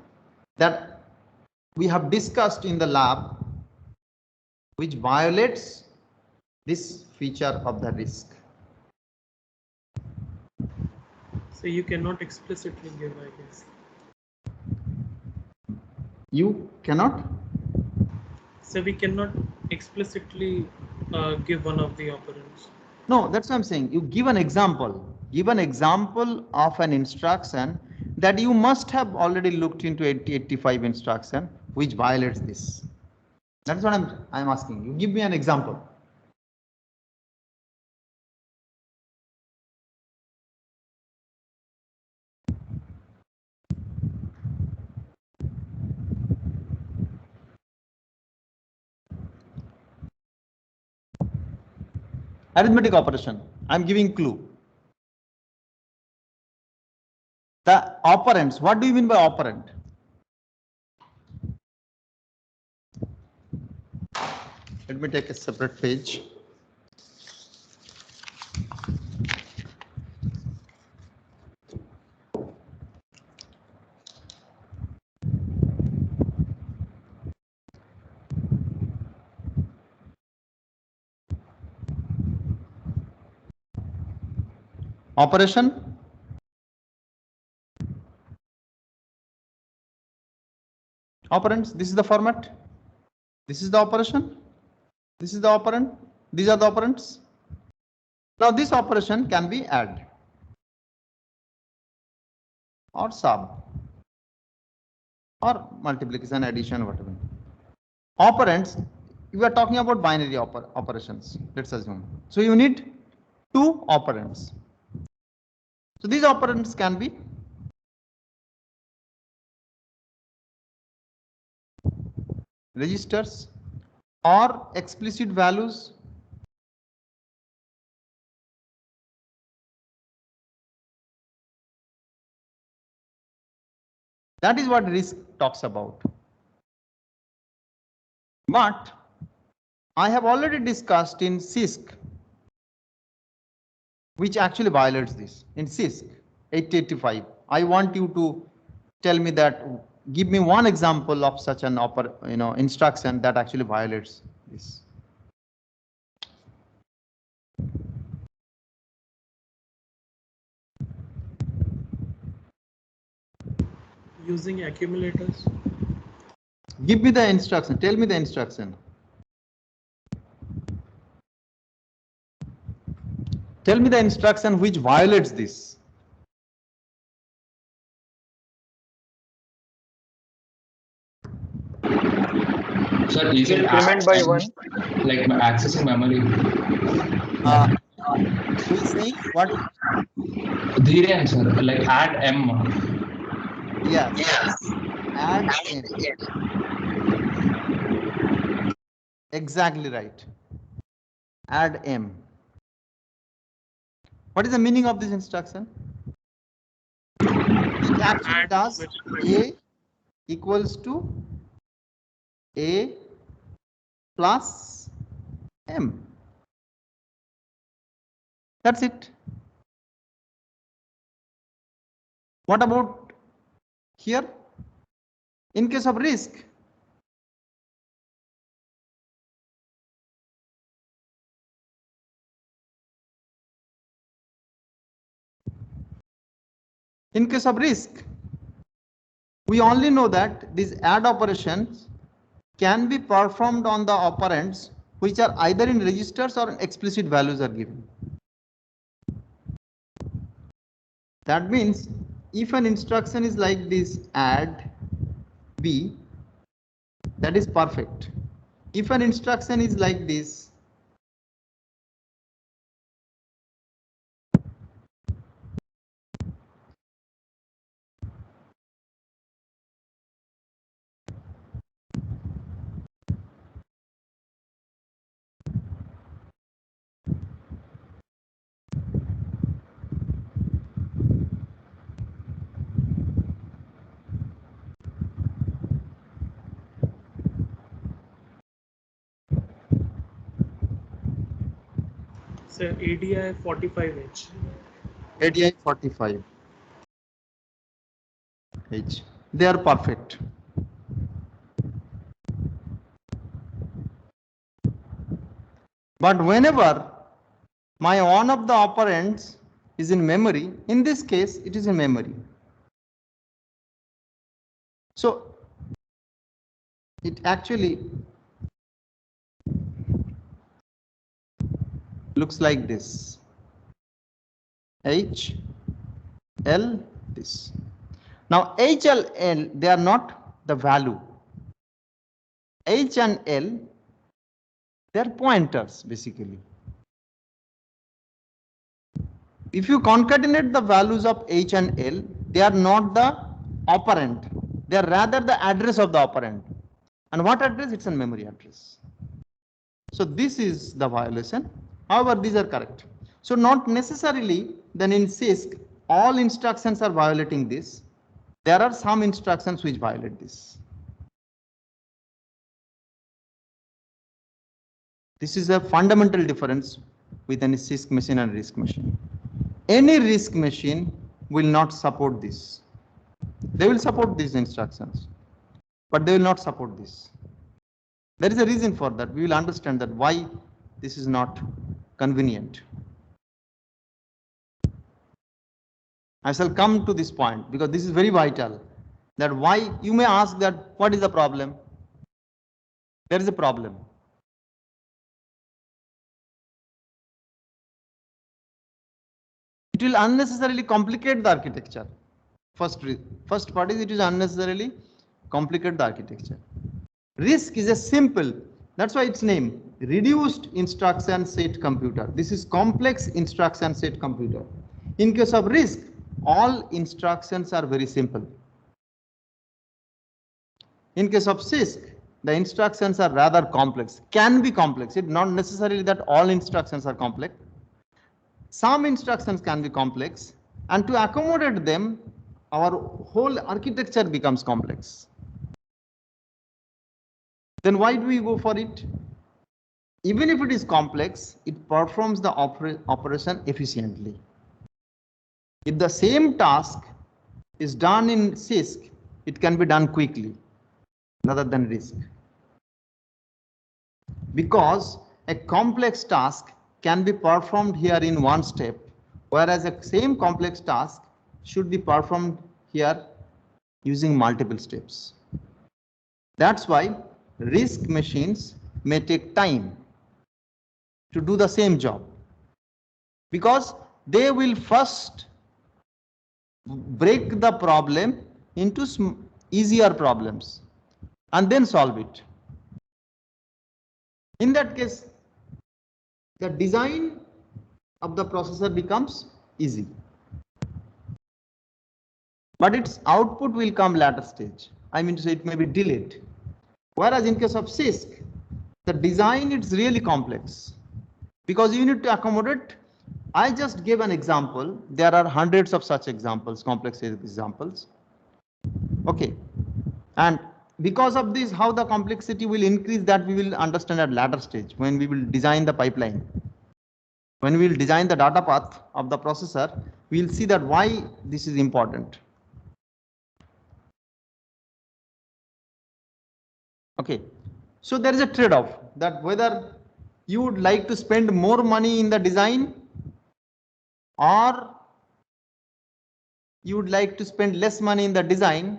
that we have discussed in the lab which violates this feature of the RISC. So you cannot explicitly give, I guess. You cannot? So we cannot explicitly give one of the operands. No, that's what I'm saying. You give an example. Give an example of an instruction that you must have already looked into 8085 instruction which violates this. That's what I'm asking you. Give me an example. Arithmetic operation. I'm giving clue. The operands. What do you mean by operand? Let me take a separate page. Operation. Operands. This is the format. This is the operation. This is the operand. These are the operands. Now this operation can be add or sub or multiplication, addition, whatever. Operands, we are talking about binary operations, let's assume. So you need two operands. So these operands can be registers or explicit values. That is what RISC talks about. But I have already discussed in CISC, which actually violates this. In CISC 8085, I want you to tell me that, give me one example of such an instruction that actually violates this. Using accumulators. Give me the instruction. Tell me the instruction. Tell me the instruction which violates this. Sir, is it Increment by one. like accessing memory? Who is saying what? Dhiren, sir, like add M. Yes. Add M. Exactly right. Add M. What is the meaning of this instruction? It actually does A equals to A plus M. That's it. What about here? In case of RISC, we only know that these add operations can be performed on the operands which are either in registers or explicit values are given. That means if an instruction is like this, add B, that is perfect. If an instruction is like this, Say ADI 45H. ADI 45H, they are perfect. But whenever my one of the operands is in memory, in this case it is in memory. So it actually looks like this. H, L, this. Now H, L, L, they are not the value. H and L, they're pointers basically. If you concatenate the values of H and L, they are not the operand. They are rather the address of the operand. And what address? It's a memory address. So this is the violation. However, these are correct. So not necessarily then in CISC, all instructions are violating this. There are some instructions which violate this. This is a fundamental difference with any CISC machine and RISC machine. Any RISC machine will not support this. They will support these instructions, but they will not support this. There is a reason for that. We will understand that why this is not convenient. I shall come to this point because this is very vital. That why you may ask that what is the problem? There is a problem. It will unnecessarily complicate the architecture. First part is it is unnecessarily complicate the architecture. RISC is a simple, that's why its name, reduced instruction set computer. This is complex instruction set computer. In case of RISC, all instructions are very simple. In case of CISC, the instructions are rather complex, can be complex. It's not necessarily that all instructions are complex. Some instructions can be complex, and to accommodate them, our whole architecture becomes complex. Then why do we go for it? Even if it is complex, it performs the operation efficiently. If the same task is done in CISC, it can be done quickly rather than RISC. Because a complex task can be performed here in one step, whereas a same complex task should be performed here using multiple steps. That's why RISC machines may take time to do the same job, because they will first break the problem into easier problems and then solve it. In that case, the design of the processor becomes easy, but its output will come later stage. I mean to say it may be delayed. Whereas in case of CISC, the design is really complex because you need to accommodate. I just gave an example. There are hundreds of such examples, complex examples. Okay. And because of this, how the complexity will increase, that we will understand at later stage when we will design the pipeline. When we will design the data path of the processor, we will see that why this is important. Okay, so there is a trade-off that whether you would like to spend more money in the design or you would like to spend less money in the design,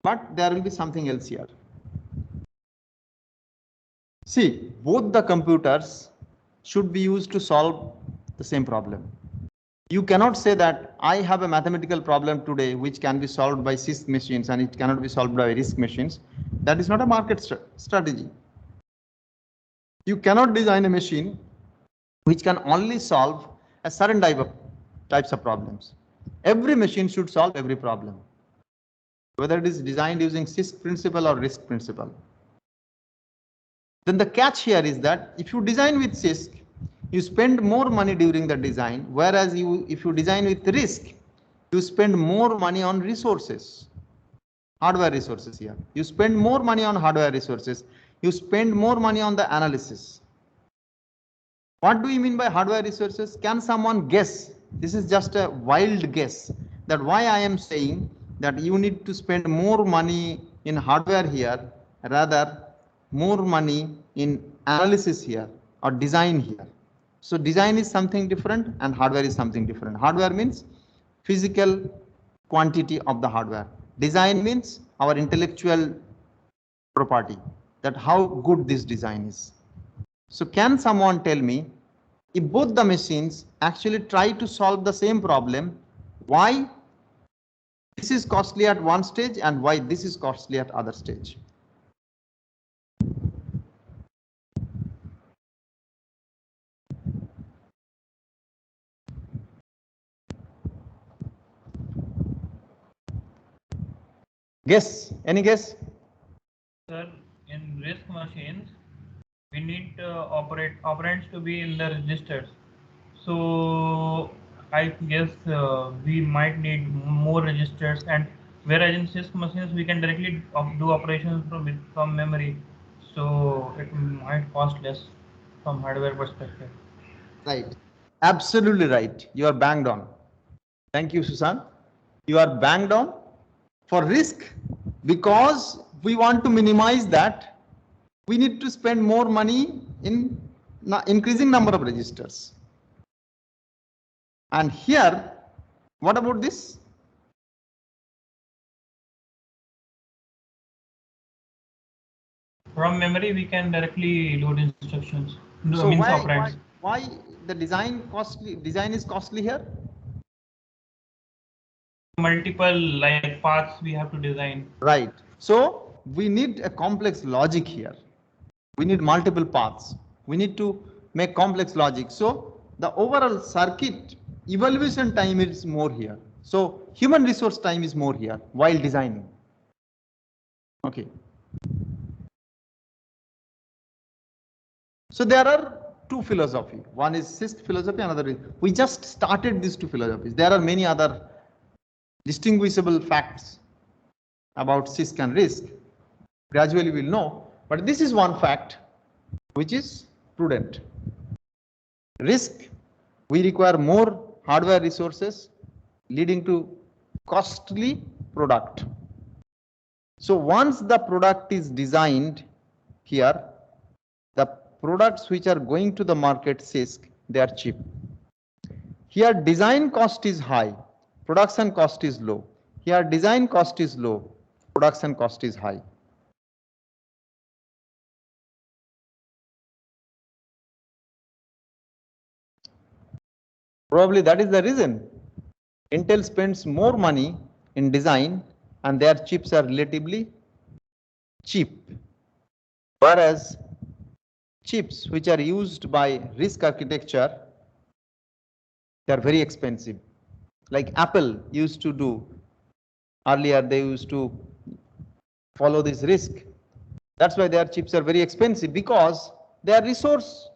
but there will be something else here. See, both the computers should be used to solve the same problem. You cannot say that I have a mathematical problem today which can be solved by CISC machines and it cannot be solved by RISC machines. That is not a market strategy. You cannot design a machine which can only solve a certain types of problems. Every machine should solve every problem, whether it is designed using CISC principle or RISC principle. Then the catch here is that if you design with CISC, you spend more money during the design, whereas if you design with RISC, you spend more money on resources, hardware resources here. You spend more money on hardware resources. You spend more money on the analysis. What do you mean by hardware resources? Can someone guess? This is just a wild guess that why I am saying that you need to spend more money in hardware here, rather more money in analysis here or design here. So design is something different and hardware is something different. Hardware means physical quantity of the hardware. Design means our intellectual property, that how good this design is. So can someone tell me, if both the machines actually try to solve the same problem, why this is costly at one stage and why this is costly at other stage. Guess, any guess? Sir, in RISC machines, we need operands to be in the registers. So I guess we might need more registers, and whereas in CISC machines we can directly do operations from memory, so it might cost less from hardware perspective. Right. Absolutely right. You are banged on. Thank you, Susan. You are banged on for RISC because we want to minimize that. We need to spend more money in increasing number of registers. And here, what about this? From memory, we can directly load instructions. No, So means why operands. the design is costly here? Multiple like paths we have to design. Right. So we need a complex logic here. We need multiple paths. We need to make complex logic. So the overall circuit evaluation time is more here. So human resource time is more here while designing. Okay. So there are two philosophy. One is CISC philosophy, another is we just started these two philosophies. There are many other distinguishable facts about CISC and RISC. Gradually we'll know, but this is one fact which is prudent. RISC, we require more hardware resources leading to costly product. So once the product is designed here, the products which are going to the market CISC, they are cheap. Here design cost is high, production cost is low. Here design cost is low, production cost is high. Probably that is the reason Intel spends more money in design and their chips are relatively cheap. Whereas chips which are used by RISC architecture, they are very expensive. Like Apple used to do earlier, they used to follow this RISC. That's why their chips are very expensive because they are resource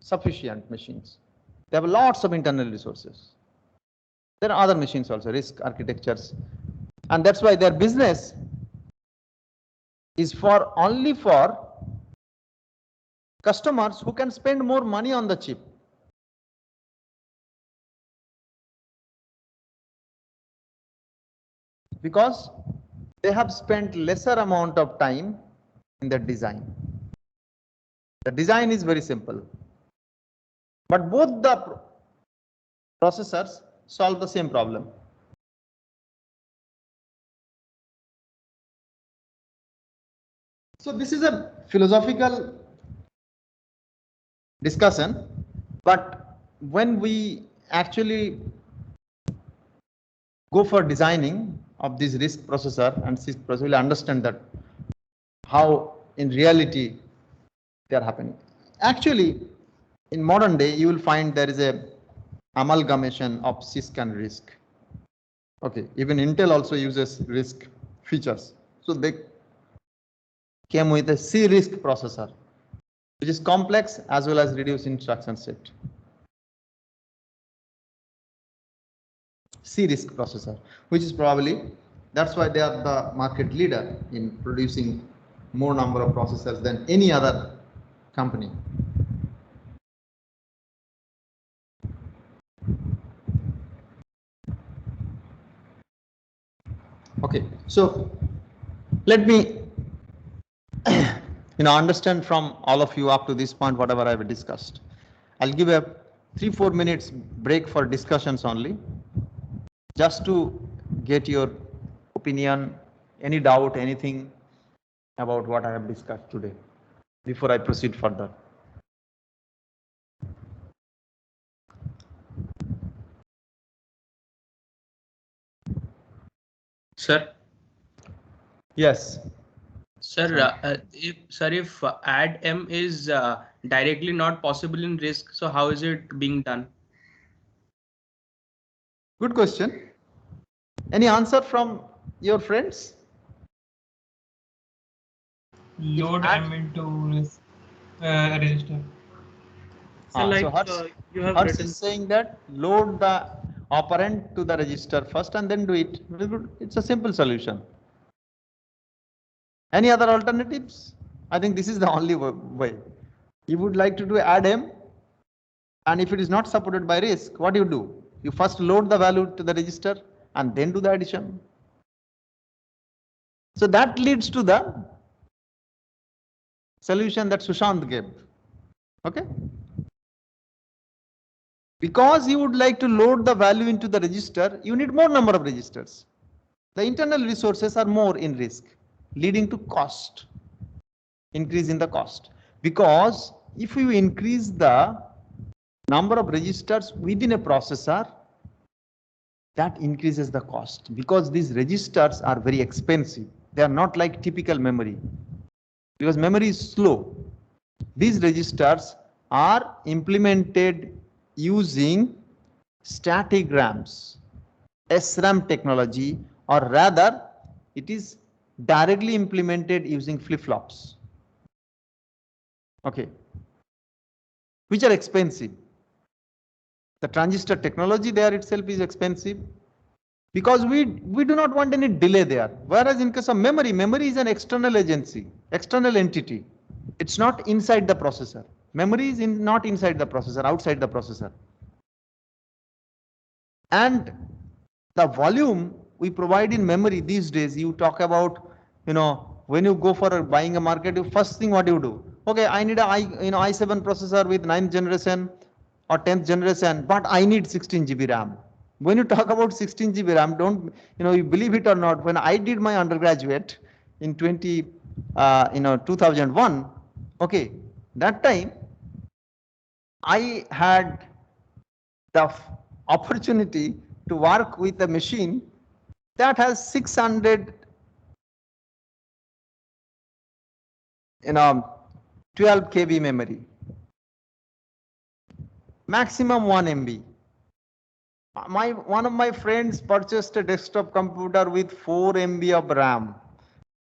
sufficient machines. They have lots of internal resources. There are other machines also, RISC architectures. And that's why their business is for only for customers who can spend more money on the chip. Because they have spent lesser amount of time in the design. The design is very simple. But both the processors solve the same problem. So this is a philosophical discussion, but when we actually go for designing of this RISC processor and CISC processor, we'll understand that how in reality they are happening. Actually, in modern day, you will find there is a amalgamation of CISC and RISC. Okay, even Intel also uses RISC features. So they came with a C-RISC processor, which is complex as well as reduced instruction set. C-RISC processor, which is probably, that's why they are the market leader in producing more number of processors than any other company. Okay, so let me understand from all of you up to this point whatever I have discussed. I'll give a 3-4 minutes break for discussions only, just to get your opinion, any doubt, anything about what I have discussed today before I proceed further. Sir, Yes. if add M is directly not possible in RISC, so how is it being done? Good question. Any answer from your friends? Load add- M into this register. So like Hertz, you have Hertz written. is saying that load the operand to the register first and then do it. Very good. It's a simple solution. Any other alternatives? I think this is the only way. You would like to do add M, and if it is not supported by RISC, what do you do? You first load the value to the register and then do the addition. So that leads to the solution that Sushant gave. Okay. Because you would like to load the value into the register, you need more number of registers. The internal resources are more in RISC, leading to cost, increase in the cost. Because if you increase the number of registers within a processor, that increases the cost because these registers are very expensive. They are not like typical memory because memory is slow. These registers are implemented using static RAMs, SRAM technology, or rather it is directly implemented using flip-flops. Okay, which are expensive. The transistor technology there itself is expensive because we do not want any delay there. Whereas in case of memory, memory is an external agency, external entity. It's not inside the processor. Memory is not inside the processor, outside the processor. And the volume we provide in memory these days, you talk about, when you go for buying a market, you first thing what you do? Okay, I need a i7 processor with 9th generation or 10th generation, but I need 16 GB RAM. When you talk about 16 GB RAM, don't, you believe it or not, when I did my undergraduate in 2001, okay, that time I had the opportunity to work with a machine that has 600 12 KB memory, maximum 1 MB. One of my friends purchased a desktop computer with 4 MB of RAM.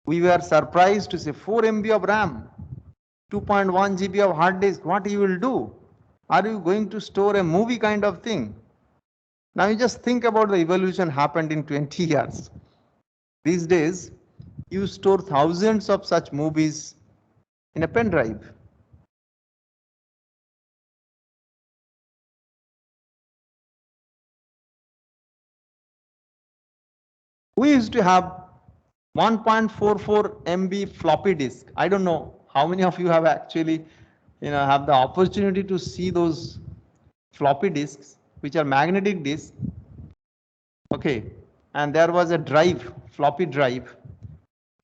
We were surprised to say 4 MB of RAM, 2.1 GB of hard disk. What you will do? Are you going to store a movie kind of thing? Now you just think about the evolution happened in 20 years. These days, you store thousands of such movies in a pen drive. We used to have 1.44 MB floppy disk. I don't know how many of you have actually, have the opportunity to see those floppy disks, which are magnetic disks. Okay, and there was a drive, floppy drive,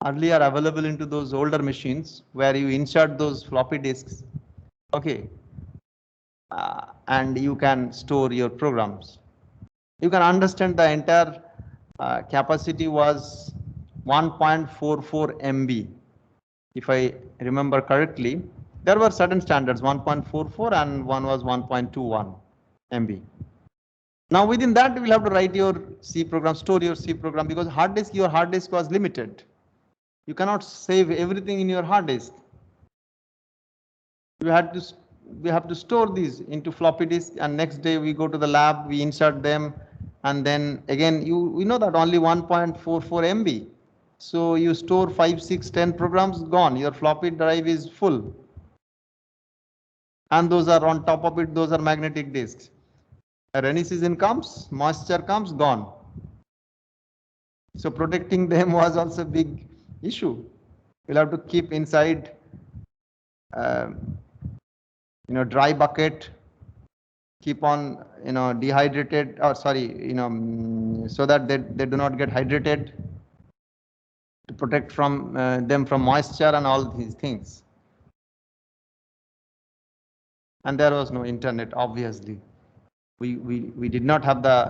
earlier available into those older machines where you insert those floppy disks. Okay, and you can store your programs. You can understand the entire capacity was 1.44 MB. If I remember correctly, there were certain standards, 1.44 and one was 1.21 MB. Now within that, you will have to write your C program, store your C program, because your hard disk was limited. You cannot save everything in your hard disk. We have to store these into floppy disk, and next day we go to the lab, we insert them, and then again we know that only 1.44 MB. So you store 5, 6, 10 programs, gone. Your floppy drive is full. And those are on top of it, those are magnetic disks. A rainy season comes, moisture comes, gone. So protecting them was also a big issue. We'll have to keep inside dry bucket, keep on dehydrated, or sorry, so that they do not get hydrated, to protect from them from moisture and all these things. And there was no internet, obviously. We did not have the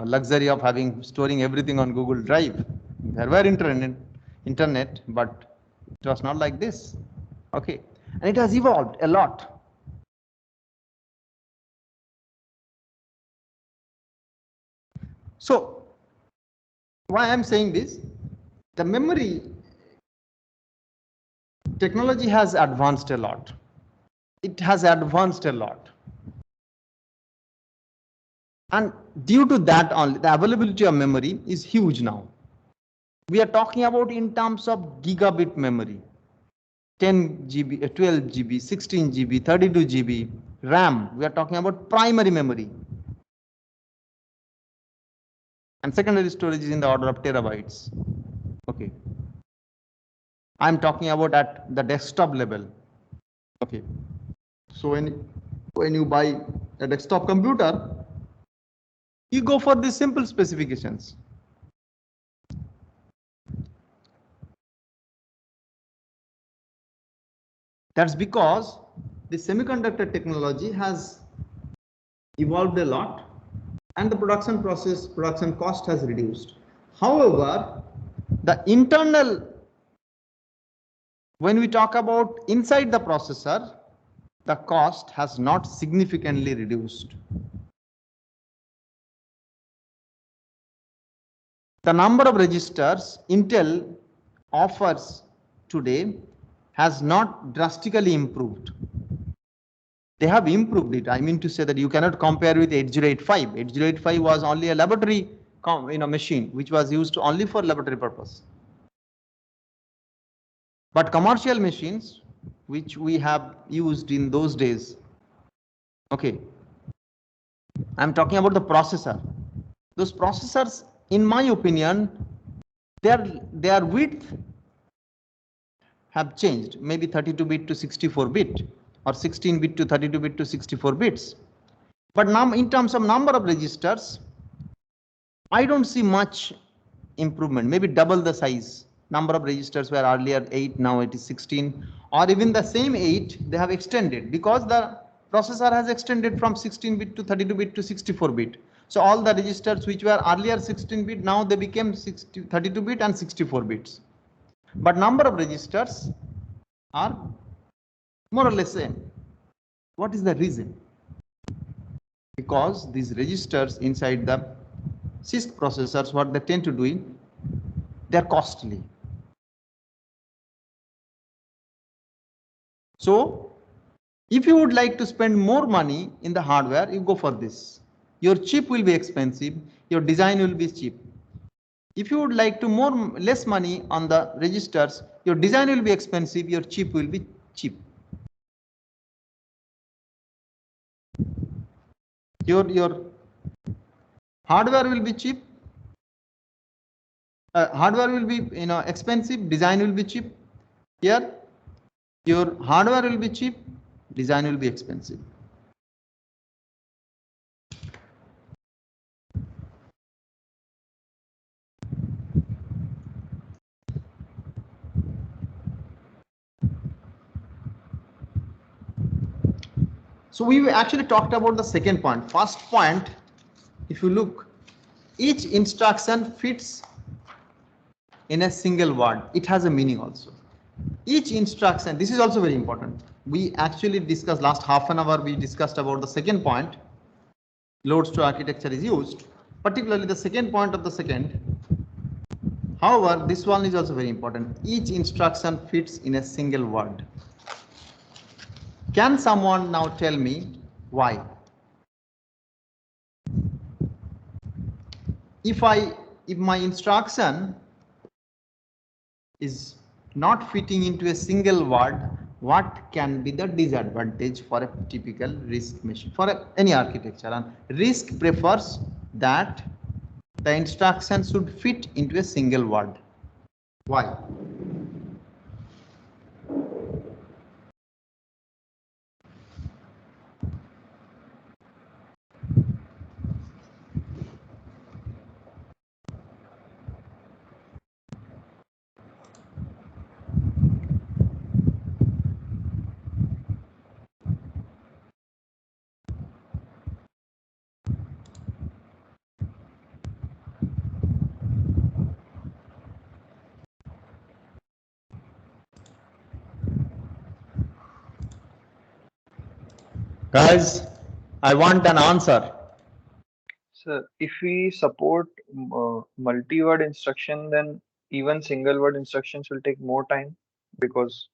luxury of storing everything on Google Drive. There were internet, but it was not like this. Okay, and it has evolved a lot. So why I'm saying this, the memory technology has advanced a lot. It has advanced a lot. And due to that only, the availability of memory is huge now. We are talking about in terms of gigabit memory, 10 GB, 12 GB, 16 GB, 32 GB, RAM. We are talking about primary memory. And secondary storage is in the order of terabytes. Okay. I'm talking about at the desktop level. Okay. So when you buy a desktop computer, you go for these simple specifications. That's because the semiconductor technology has evolved a lot and the production cost has reduced. However, the internal, when we talk about inside the processor, the cost has not significantly reduced. The number of registers Intel offers today has not drastically improved. They have improved it. I mean to say that you cannot compare with 8085. 8085 was only a laboratory machine which was used only for laboratory purpose. But commercial machines which we have used in those days, okay, I'm talking about the processor. Those processors, in my opinion, their width have changed, maybe 32-bit to 64-bit or 16-bit to 32-bit to 64 bits. But now in terms of number of registers, I don't see much improvement, maybe double the size. Number of registers were earlier 8, now it is 16, or even the same 8, they have extended because the processor has extended from 16-bit to 32-bit to 64-bit. So all the registers which were earlier 16-bit, now they became 32-bit and 64 bits. But number of registers are more or less same. What is the reason? Because these registers inside the CISC processors, what they tend to do, they're costly. So if you would like to spend more money in the hardware, you go for this. Your chip will be expensive, your design will be cheap. If you would like to less money on the registers, your design will be expensive, your chip will be cheap. Your hardware will be cheap. Hardware will be expensive, design will be cheap. Here, your hardware will be cheap, design will be expensive. So we actually talked about the second point. First point, if you look, each instruction fits in a single word. It has a meaning also. Each instruction, this is also very important. We actually discussed last half an hour, we discussed about the second point, load store architecture is used, particularly the second point of the second. However, this one is also very important. Each instruction fits in a single word. Can someone now tell me why? If my instruction is not fitting into a single word, what can be the disadvantage for a typical RISC machine, for any architecture? And RISC prefers that the instruction should fit into a single word. Why? Guys, I want an answer. So if we support multi-word instruction, then even single word instructions will take more time because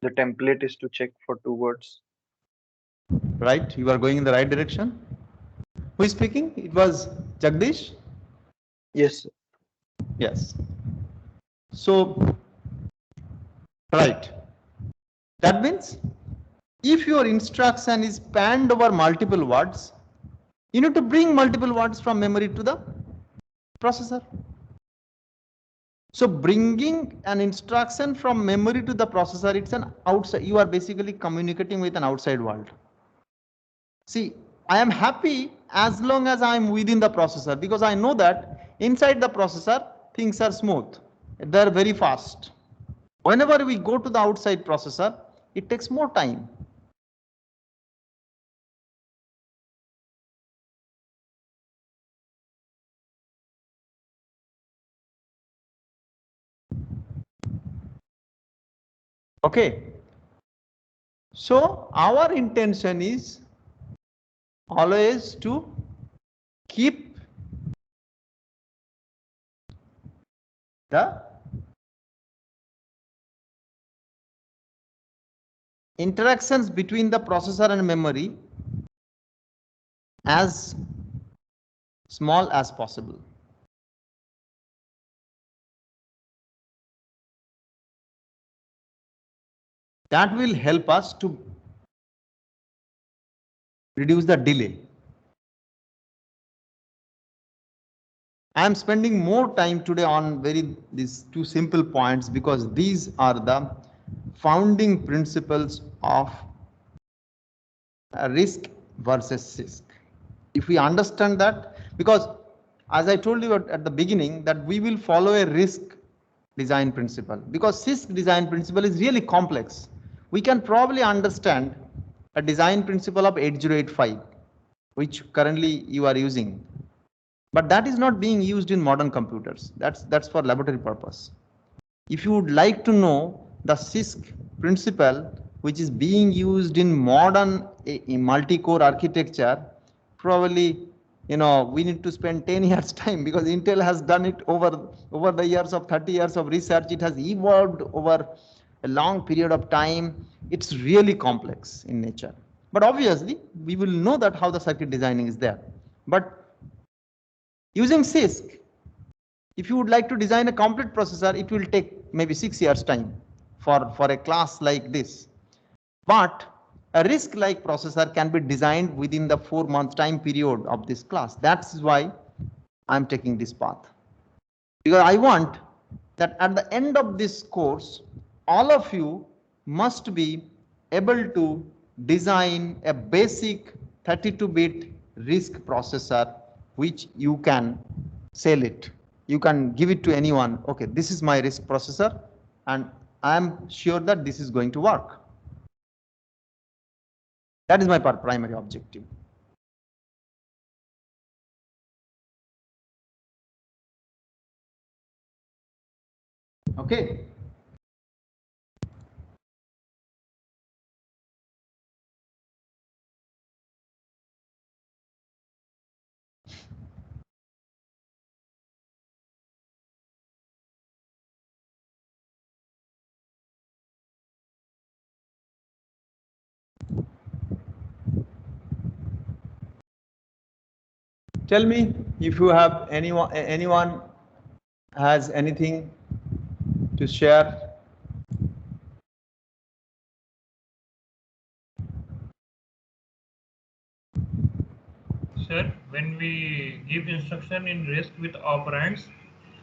the template is to check for 2 words. Right? You are going in the right direction. Who is speaking? It was Jagdish? Yes, sir. Yes. So, right. That means if your instruction is spanned over multiple words, you need to bring multiple words from memory to the processor. So bringing an instruction from memory to the processor, it's an outside, you are basically communicating with an outside world. See, I am happy as long as I am within the processor because I know that inside the processor, things are smooth. They're very fast. Whenever we go to the outside processor, it takes more time. Okay. So our intention is always to keep the interactions between the processor and memory as small as possible. That will help us to reduce the delay. I am spending more time today on these two simple points because these are the founding principles of risk versus CISC. If we understand that, because as I told you at the beginning that we will follow a risk design principle because CISC design principle is really complex. We can probably understand a design principle of 8085, which currently you are using. But that is not being used in modern computers. That's for laboratory purpose. If you would like to know the CISC principle, which is being used in modern multi-core architecture, probably we need to spend 10 years time because Intel has done it over the years of 30 years of research. It has evolved over a long period of time. It's really complex in nature. But obviously, we will know that how the circuit designing is there. But using CISC, if you would like to design a complete processor, it will take maybe 6 years time for a class like this. But a RISC-like processor can be designed within the 4-month time period of this class. That's why I'm taking this path. Because I want that at the end of this course, all of you must be able to design a basic 32-bit RISC processor, which you can sell it. You can give it to anyone. Okay, this is my RISC processor, and I am sure that this is going to work. That is my primary objective. Okay. Tell me if you have anyone has anything to share. Sir, when we give instruction in RISC with operands,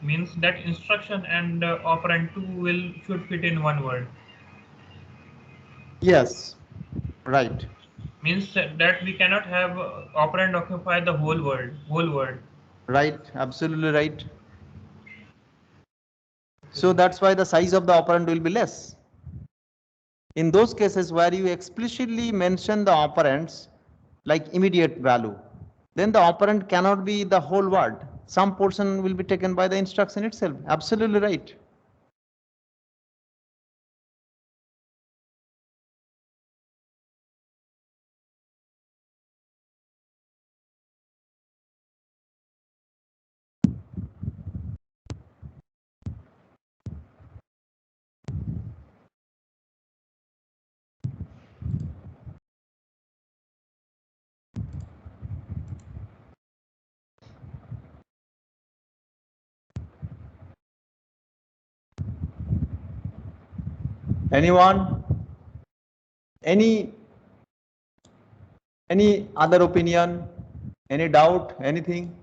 means that instruction and operand 2 should fit in one word. Yes, right. Means that we cannot have operand occupy the whole word. Right, absolutely right. So that's why the size of the operand will be less. In those cases where you explicitly mention the operands like immediate value, then the operand cannot be the whole word. Some portion will be taken by the instruction itself. Absolutely right. Anyone? Any other opinion? Any doubt? Anything?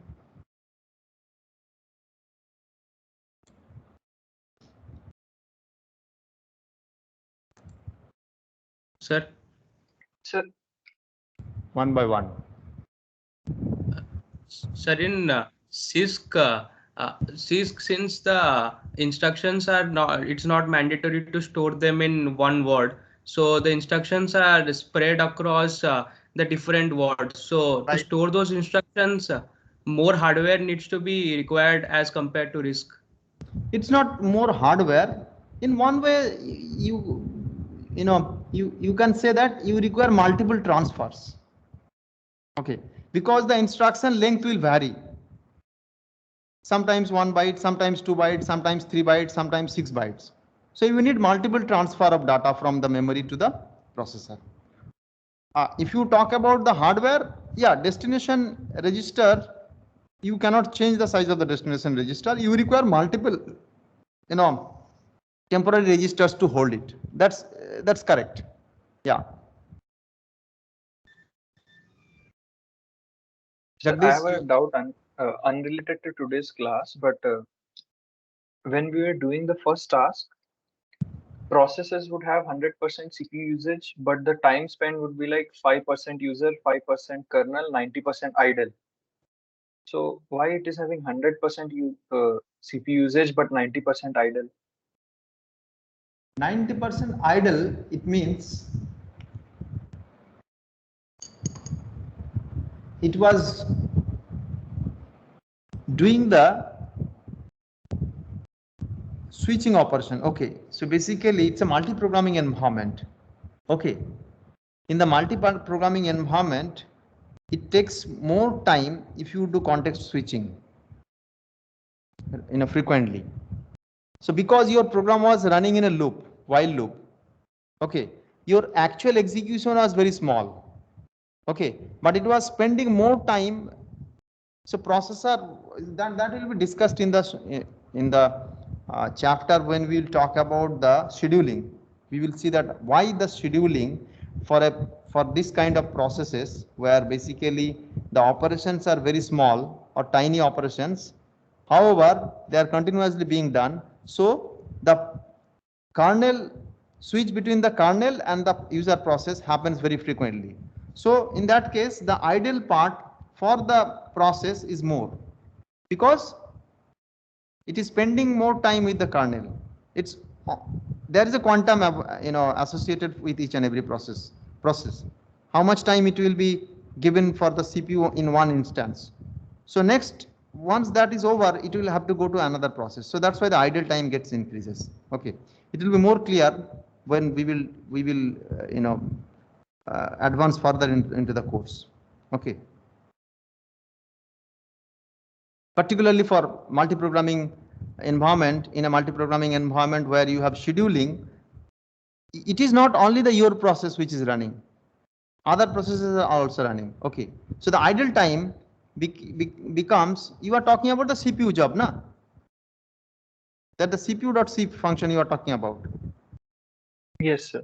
Sir, Sir, One by one. sir, in CISC, since the instructions are not, it's not mandatory to store them in one word. So the instructions are spread across the different words. So to Right. store those instructions, more hardware needs to be required as compared to RISC. It's not more hardware. In one way, you can say that you require multiple transfers. Okay, because the instruction length will vary. Sometimes 1 byte, sometimes 2 bytes, sometimes 3 bytes, sometimes 6 bytes. So you need multiple transfer of data from the memory to the processor. If you talk about the hardware, yeah, destination register, you cannot change the size of the destination register. You require multiple, temporary registers to hold it. That's correct. Yeah. sir, I have a doubt unrelated to today's class, but when we were doing the first task, processes would have 100% CPU usage, but the time spent would be like 5% user, 5% kernel, 90% idle. So why it is having 100% CPU usage but 90% idle? 90% idle, it means it was doing the switching operation. Okay, so basically it's a multi-programming environment. Okay, in the multi-programming environment, it takes more time if you do context switching, frequently. So because your program was running in a loop, while loop, okay, your actual execution was very small, okay, but it was spending more time. So processor, that will be discussed in the chapter when we will talk about the scheduling. We will see that why the scheduling for this kind of processes where basically the operations are very small or tiny operations. However, they are continuously being done. So the kernel switch between the kernel and the user process happens very frequently. So in that case, the idle part for the process is more because it is spending more time with the kernel. It's there is a quantum associated with each and every process. How much time it will be given for the CPU in one instance. So next, once that is over, it will have to go to another process. So that's why the idle time gets increases. Okay, it will be more clear when we will advance further into the course. Okay. Particularly for multi-programming environment, in a multi-programming environment where you have scheduling, it is not only your process which is running, other processes are also running. Okay, so the idle time becomes, you are talking about the CPU job, na? That the CPU.c function you are talking about. Yes, sir.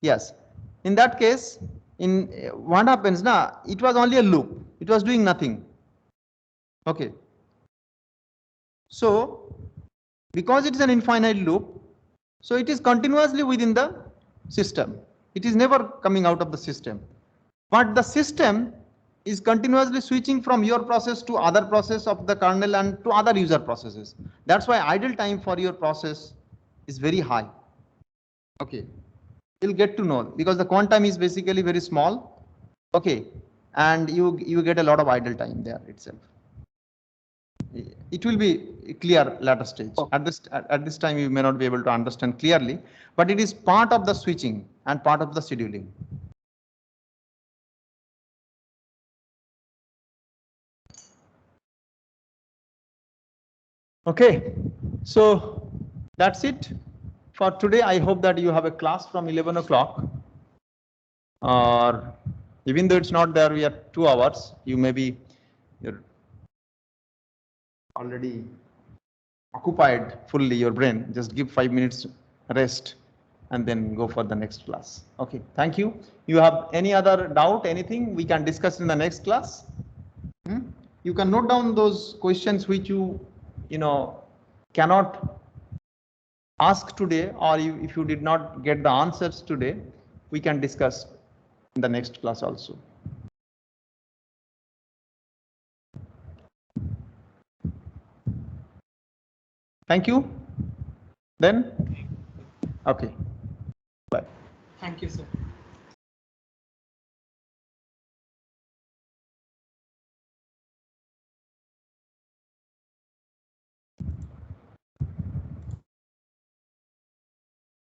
Yes, in that case, in what happens now, it was only a loop, it was doing nothing. Okay, so because it is an infinite loop, so it is continuously within the system, it is never coming out of the system, but the system is continuously switching from your process to other process of the kernel and to other user processes. That's why idle time for your process is very high. Okay, you'll get to know because the quantum is basically very small. Okay, and you get a lot of idle time there itself. It will be clear later stage. At this time you may not be able to understand clearly, but it is part of the switching and part of the scheduling. Okay, so that's it for today. I hope that you have a class from 11 o'clock, or even though it's not there, we are 2 hours. You may be you're already occupied fully your brain. Just give 5 minutes rest and then go for the next class. Okay, thank you. You have any other doubt, anything we can discuss in the next class? You can note down those questions which you cannot ask today, or if you did not get the answers today, we can discuss in the next class also. Thank you. Then, okay, bye. Thank you, sir.